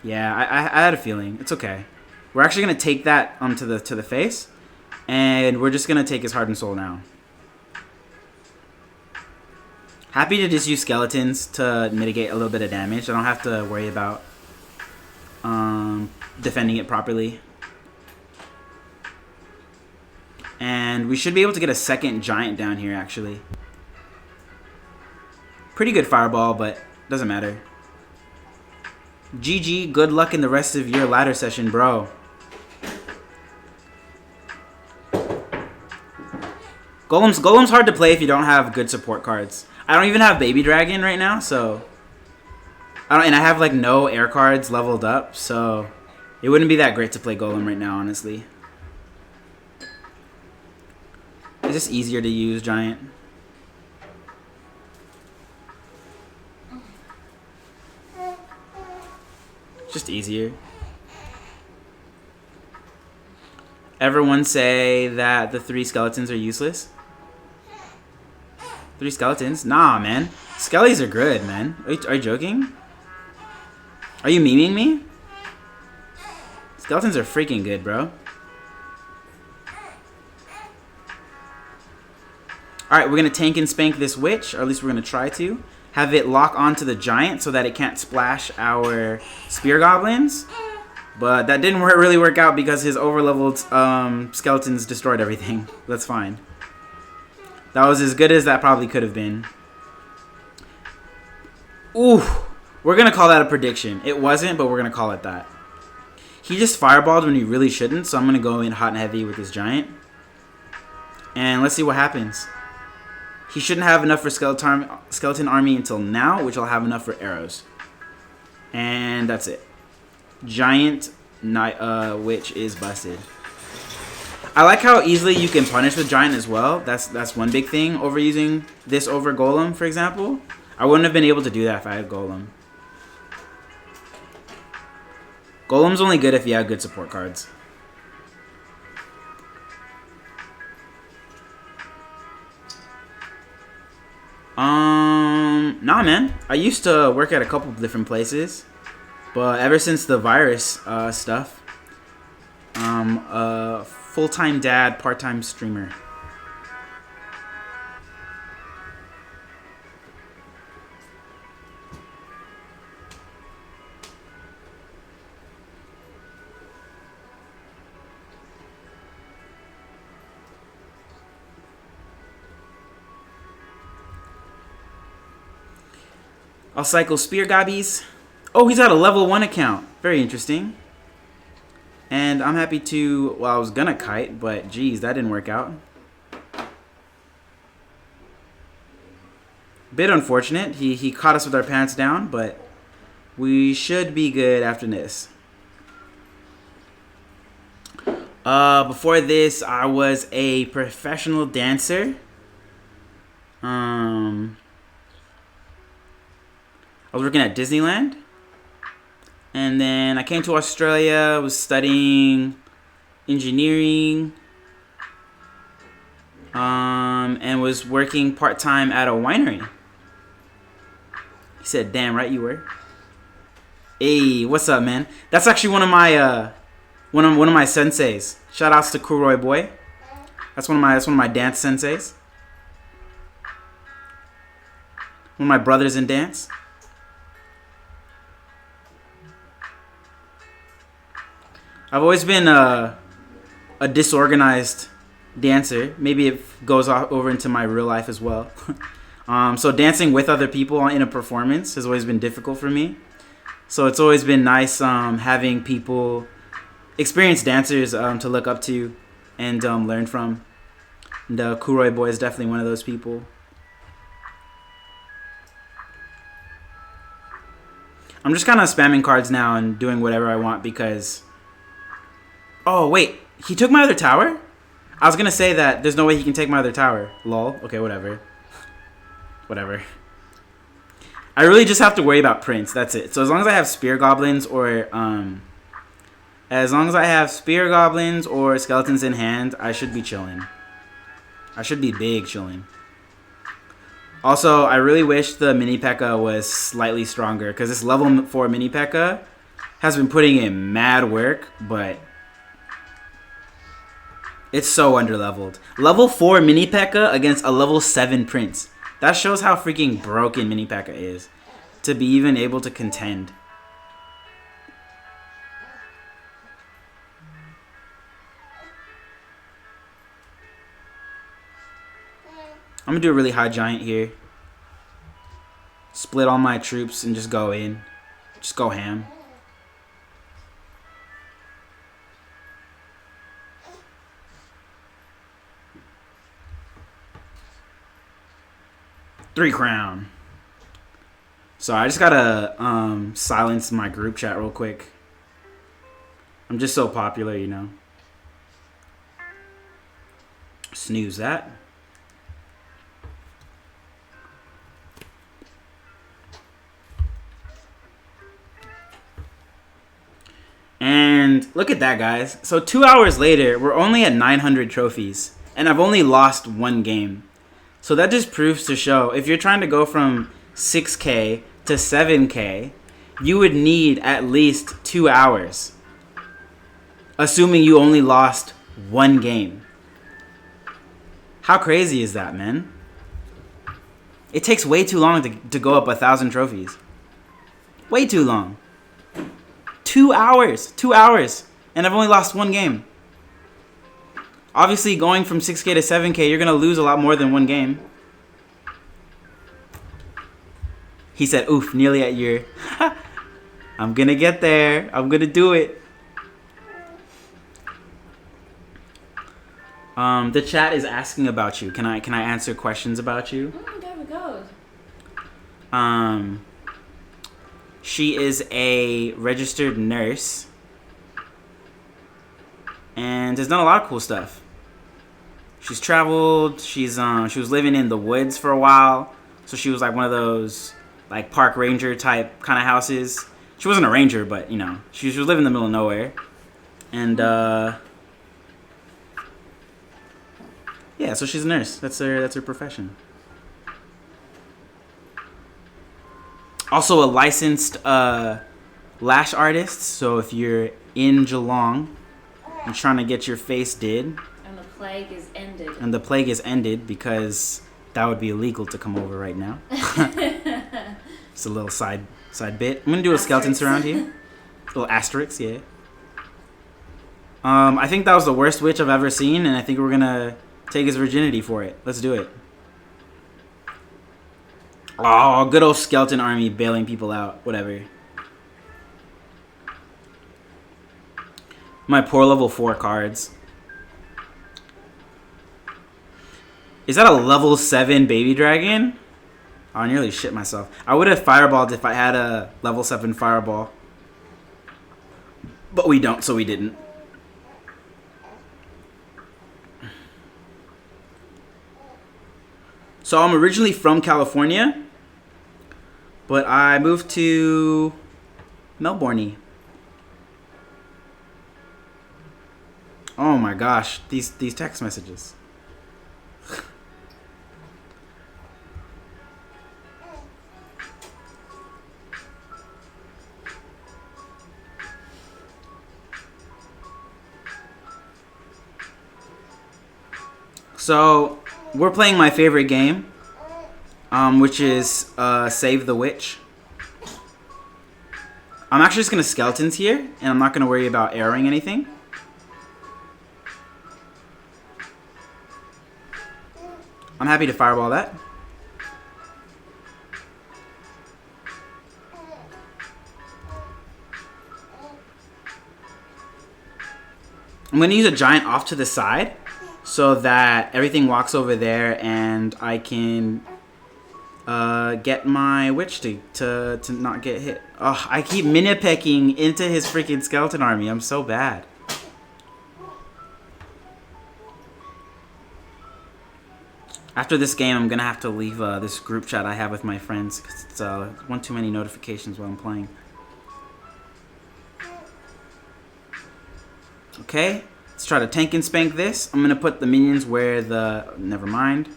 Yeah, I had a feeling. It's okay. We're actually gonna take that to the face, and we're just gonna take his heart and soul now. Happy to just use skeletons to mitigate a little bit of damage. I don't have to worry about defending it properly. And we should be able to get a second giant down here, actually. Pretty good fireball, but doesn't matter. GG, good luck in the rest of your ladder session, bro. Golem's hard to play if you don't have good support cards. I don't even have Baby Dragon right now, so and I have like no air cards leveled up, so it wouldn't be that great to play Golem right now, honestly. It's just easier to use Giant. Just easier. Everyone say that the 3 skeletons are useless. 3 skeletons? Nah, man. Skellies are good, man. Are you joking? Are you memeing me? Skeletons are freaking good, bro. Alright, we're going to tank and spank this witch, or at least we're going to try to. Have it lock onto the giant so that it can't splash our spear goblins. But that didn't really work out because his overleveled skeletons destroyed everything. That's fine. That was as good as that probably could have been. Ooh, we're going to call that a prediction. It wasn't, but we're going to call it that. He just fireballed when he really shouldn't, so I'm going to go in hot and heavy with this giant. And let's see what happens. He shouldn't have enough for skeleton army until now, which I'll have enough for arrows. And that's it. Giant witch is busted. I like how easily you can punish with giant as well. That's one big thing over using this over golem, for example. I wouldn't have been able to do that if I had golem. Golem's only good if you have good support cards. Nah, man. I used to work at a couple different places, but ever since the virus stuff, a full-time dad, part-time streamer. I'll cycle Spear Gobbies. Oh, he's at a level 1 account. Very interesting. And I'm happy to... Well, I was gonna kite, but geez, that didn't work out. Bit unfortunate. He caught us with our pants down, but we should be good after this. Before this, I was a professional dancer. I was working at Disneyland. And then I came to Australia, was studying engineering, and was working part-time at a winery. He said, damn right you were. Hey, what's up, man? That's actually one of my one of my senseis. Shout outs to Kuroi Boy. That's one of my dance senseis. One of my brothers in dance. I've always been a disorganized dancer. Maybe it goes over into my real life as well. So dancing with other people in a performance has always been difficult for me. So it's always been nice having people, experienced dancers to look up to and learn from. And Kuroi Boy is definitely one of those people. I'm just kind of spamming cards now and doing whatever I want because... Oh, wait. He took my other tower? I was going to say that there's no way he can take my other tower. Lol. Okay, whatever. Whatever. I really just have to worry about Prince. That's it. So as long as I have Spear Goblins or... As long as I have Spear Goblins or Skeletons in hand, I should be chilling. I should be big chilling. Also, I really wish the Mini P.E.K.K.A. was slightly stronger, because this level 4 Mini P.E.K.K.A. has been putting in mad work, but it's so underleveled. Level 4 Mini P.E.K.K.A. against a level 7 Prince. That shows how freaking broken Mini P.E.K.K.A. is to be even able to contend. I'm going to do a really high giant here. Split all my troops and just go in. Just go ham. Three crown. So I just got to silence my group chat real quick. I'm just so popular, you know. Snooze that. And look at that, guys. So 2 hours later, we're only at 900 trophies. And I've only lost one game. So that just proves to show, if you're trying to go from 6K to 7K, you would need at least 2 hours. Assuming you only lost one game. How crazy is that, man? It takes way too long to go up 1,000 trophies. Way too long. 2 hours. 2 hours. And I've only lost one game. Obviously, going from 6K to 7K, you're going to lose a lot more than one game. He said, oof, nearly at your... I'm going to get there. I'm going to do it. The chat is asking about you. Can I answer questions about you? There we go. She is a registered nurse and has done a lot of cool stuff. She's traveled. She was living in the woods for a while, so she was like one of those like park ranger type kind of houses. She wasn't a ranger, but you know, she was living in the middle of nowhere, and yeah, so she's a nurse. That's her profession. Also a licensed lash artist. So if you're in Geelong and trying to get your face did. And the plague is ended. And the plague is ended because that would be illegal to come over right now. It's a little side bit. I'm going to do a skeleton surround here. A little asterisk, yeah. I think that was the worst witch I've ever seen. And I think we're going to take his virginity for it. Let's do it. Oh, good old skeleton army bailing people out. Whatever. My poor level 4 cards. Is that a level 7 baby dragon? I nearly shit myself. I would have fireballed if I had a level 7 fireball. But we don't, so we didn't. So I'm originally from California, but I moved to Melbourne. Oh my gosh, these text messages. So we're playing my favorite game, which is Save the Witch. I'm actually just gonna skeletons here, and I'm not gonna worry about arrowing anything. I'm happy to fireball that. I'm going to use a giant off to the side so that everything walks over there and I can get my witch to not get hit. Oh, I keep mini-pecking into his freaking skeleton army. I'm so bad. After this game, I'm going to have to leave this group chat I have with my friends because it's one too many notifications while I'm playing. Okay, let's try to tank and spank this. I'm going to put the minions where the... Never mind.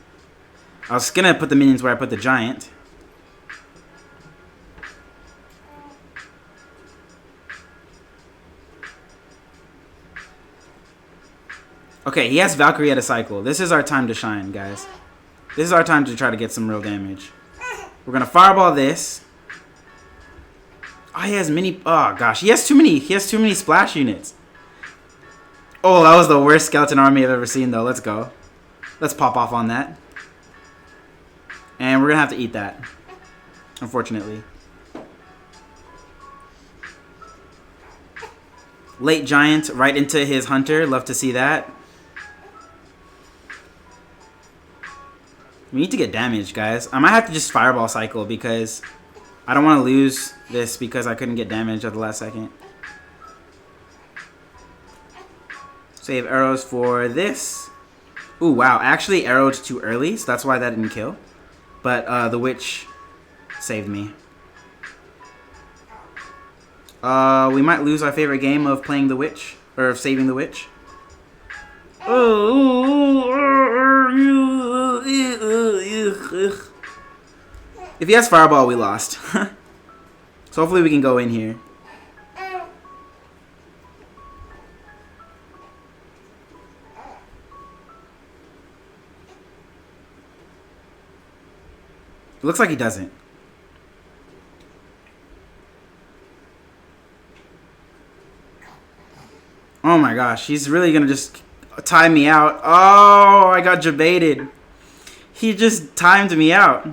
I was going to put the minions where I put the giant. Okay, he has Valkyrie at a cycle. This is our time to shine, guys. This is our time to try to get some real damage. We're going to fireball this. Oh, he has many... Oh, gosh. He has too many splash units. Oh, that was the worst skeleton army I've ever seen, though. Let's go. Let's pop off on that. And we're going to have to eat that. Unfortunately. Late giant right into his hunter. Love to see that. We need to get damage, guys. I might have to just fireball cycle because I don't want to lose this because I couldn't get damage at the last second. Save arrows for this. Ooh, wow. I actually arrowed too early, so that's why that didn't kill. But the witch saved me. We might lose our favorite game of playing the witch, or of saving the witch. If he has fireball, we lost. So hopefully we can go in here. It looks like he doesn't. Oh my gosh, he's really gonna just time me out. Oh, I got jebaited. He just timed me out.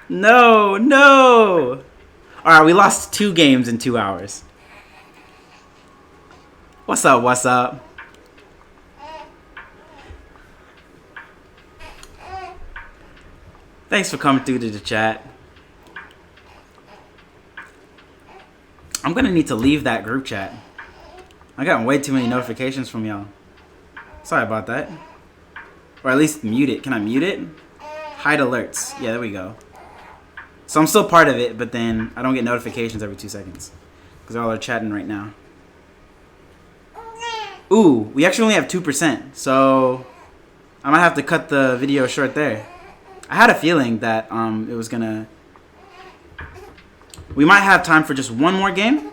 No, no. Alright, we lost 2 games in 2 hours. What's up, what's up? Thanks for coming through to the chat. I'm gonna need to leave that group chat. I got way too many notifications from y'all. Sorry about that. Or at least mute it. Can I mute it? Hide alerts. Yeah, there we go. So I'm still part of it, but then I don't get notifications every 2 seconds. Because all are chatting right now. Ooh, we actually only have 2%. So I might have to cut the video short there. I had a feeling that it was gonna... We might have time for just one more game.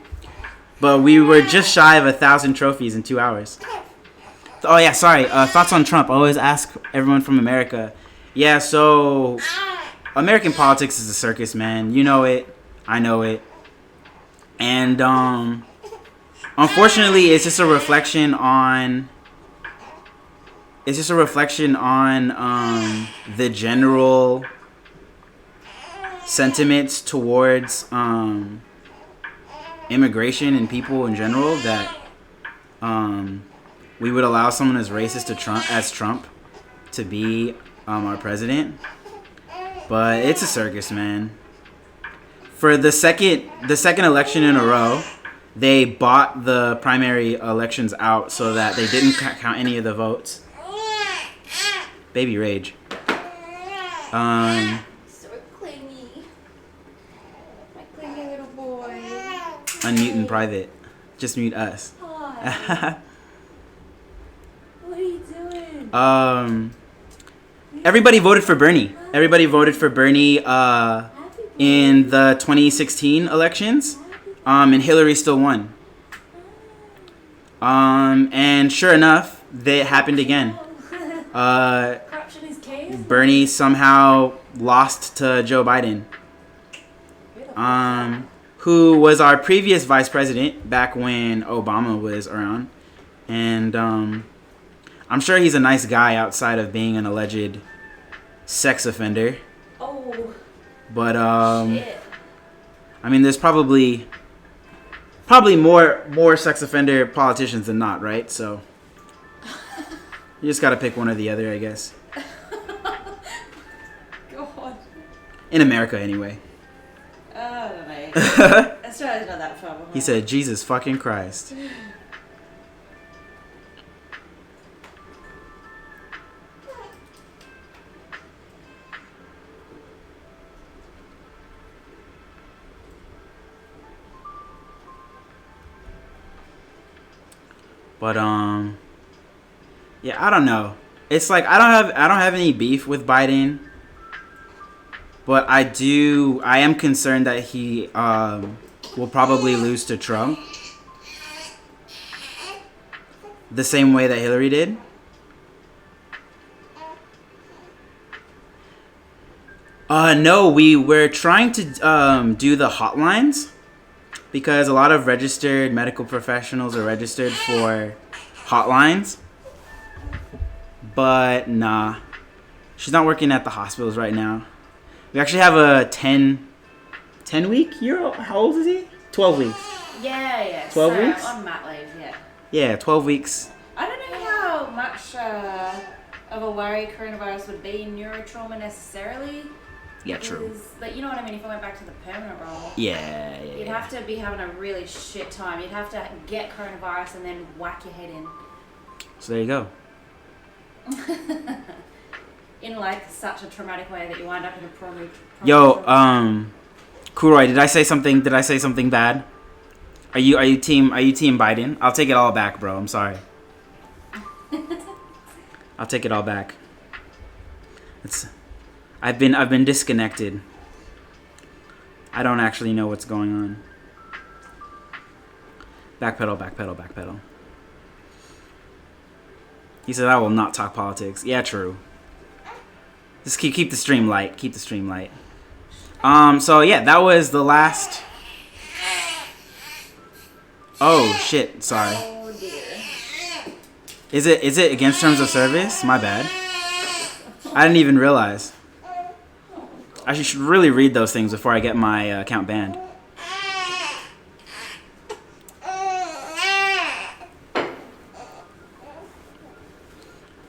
But we were just shy of 1,000 trophies in 2 hours. Oh yeah, sorry. Thoughts on Trump. I always ask everyone from America. Yeah, so... American politics is a circus, man. You know it. I know it. And, unfortunately, it's just a reflection on... It's just a reflection on, the general sentiments towards, immigration and people in general, that, we would allow someone as racist as Trump to be, our president. But it's a circus, man. For the second election in a row, they bought the primary elections out so that they didn't count any of the votes. Baby rage. So clingy. My clingy little boy. Unmute in private. Just mute us. Hi. What are you doing? Everybody voted for Bernie. Everybody voted for Bernie in the 2016 elections. And Hillary still won. And sure enough, it happened again. Corruption is chaos. Bernie somehow lost to Joe Biden. Who was our previous vice president back when Obama was around. And I'm sure he's a nice guy outside of being an alleged sex offender. Oh. But Shit. I mean, there's probably more sex offender politicians than not, right? So you just gotta pick one or the other, I guess. God. In America, anyway. I don't know. Australia's not that far behind. He said, "Jesus fucking Christ." But yeah, I don't know. It's like I don't have any beef with Biden, but I am concerned that he will probably lose to Trump the same way that Hillary did. No, we're trying to do the hotlines. Because a lot of registered medical professionals are registered for hotlines. But nah. She's not working at the hospitals right now. We actually have a 10 week year. How old is he? 12 weeks. Yeah. 12 weeks? On mat leave, yeah. Yeah, 12 weeks. I don't know how much of a worry coronavirus would be in neurotrauma necessarily. Yeah, true. Because, like, you know what I mean? If I went back to the permanent role, Yeah. you'd have to be having a really shit time. You'd have to get coronavirus and then whack your head in. So there you go. In like such a traumatic way that you wind up in a primary. Yo, Kuroi, did I say something bad? Are you team Biden? I'll take it all back, bro. I'm sorry. I'll take it all back. I've been disconnected. I don't actually know what's going on. Backpedal. He said I will not talk politics. Yeah, true. Just keep the stream light. So yeah, that was the last. Oh shit! Sorry. Oh dear. Is it against terms of service? My bad. I didn't even realize. I should really read those things before I get my account banned.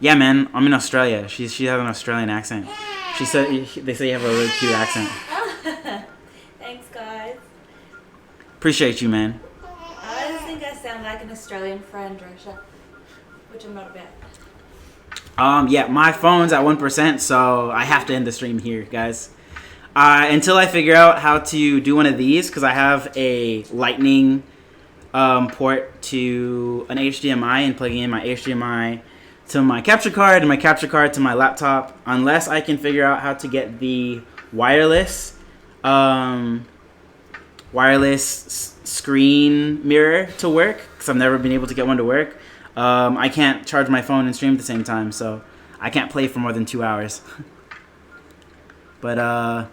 Yeah, man, I'm in Australia. She has an Australian accent. They say you have a really cute accent. Thanks, guys. Appreciate you, man. I just think I sound like an Australian friend, Rosha, which I'm not about. Yeah, my phone's at 1%, so I have to end the stream here, guys. Until I figure out how to do one of these, because I have a Lightning port to an HDMI and plugging in my HDMI to my capture card and my capture card to my laptop. Unless I can figure out how to get the wireless screen mirror to work, because I've never been able to get one to work. I can't charge my phone and stream at the same time, so I can't play for more than 2 hours. But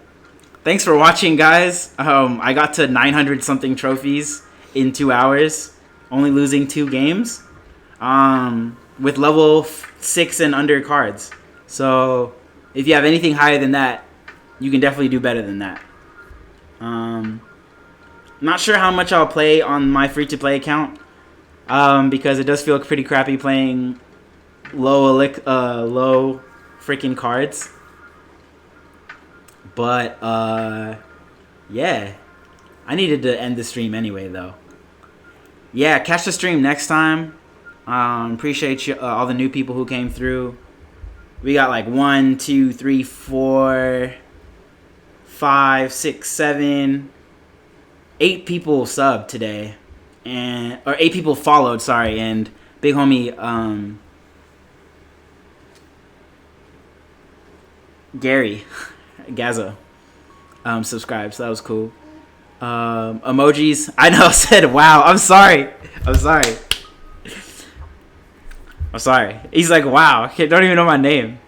thanks for watching, guys. I got to 900 something trophies in 2 hours, only losing 2 games, with level 6 and under cards. So if you have anything higher than that, you can definitely do better than that. Not sure how much I'll play on my free-to-play account, because it does feel pretty crappy playing low freaking cards. But yeah, I needed to end the stream anyway, though. Yeah, catch the stream next time. Appreciate you, all the new people who came through. We got like 1, 2, 3, 4, 5, 6, 7, 8 people subbed today, or 8 people followed. Sorry, and big homie Gary Gazo subscribed, so that was cool. Emojis. I know. Said wow. I'm sorry. He's like, wow. I don't even know my name.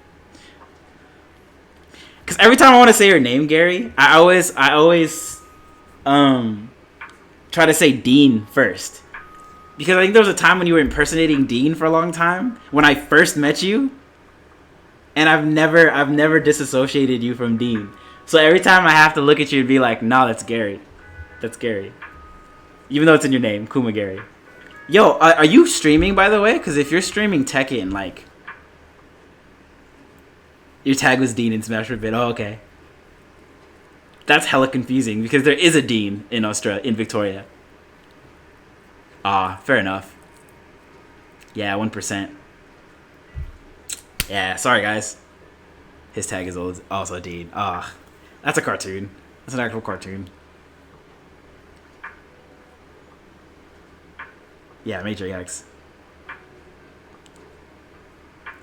Because every time I want to say your name, Gary, I always try to say Dean first. Because I think there was a time when you were impersonating Dean for a long time when I first met you, and I've never disassociated you from Dean. So every time I have to look at you and be like, nah, that's Gary. That's Gary. Even though it's in your name, Kuma Gary. Yo, are you streaming, by the way? Because if you're streaming Tekken, like, your tag was Dean in Smash Forbid. Oh, okay. That's hella confusing because there is a Dean in Australia, in Victoria. Ah, fair enough. Yeah, 1%. Yeah, sorry guys. His tag is also Dean. Ah, that's a cartoon. That's an actual cartoon. Yeah, Major X.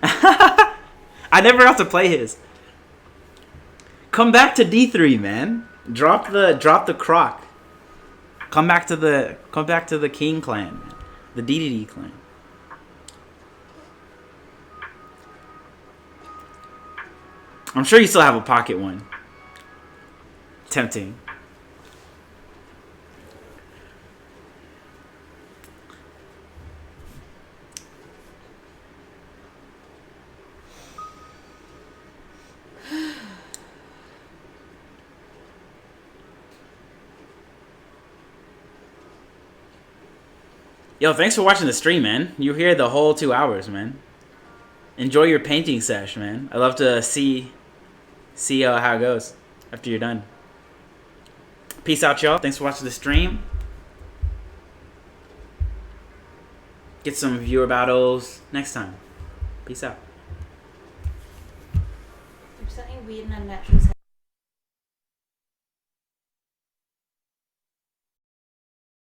I never have to play his. Come back to D3, man. Drop the croc. Come back to the King clan, man. The DDD clan. I'm sure you still have a pocket one. Tempting. Yo, thanks for watching the stream, man. You were here the whole 2 hours, man. Enjoy your painting sesh, man. I love to see how it goes after you're done. Peace out, y'all. Thanks for watching the stream. Get some viewer battles next time. Peace out. There's something weird and unnatural.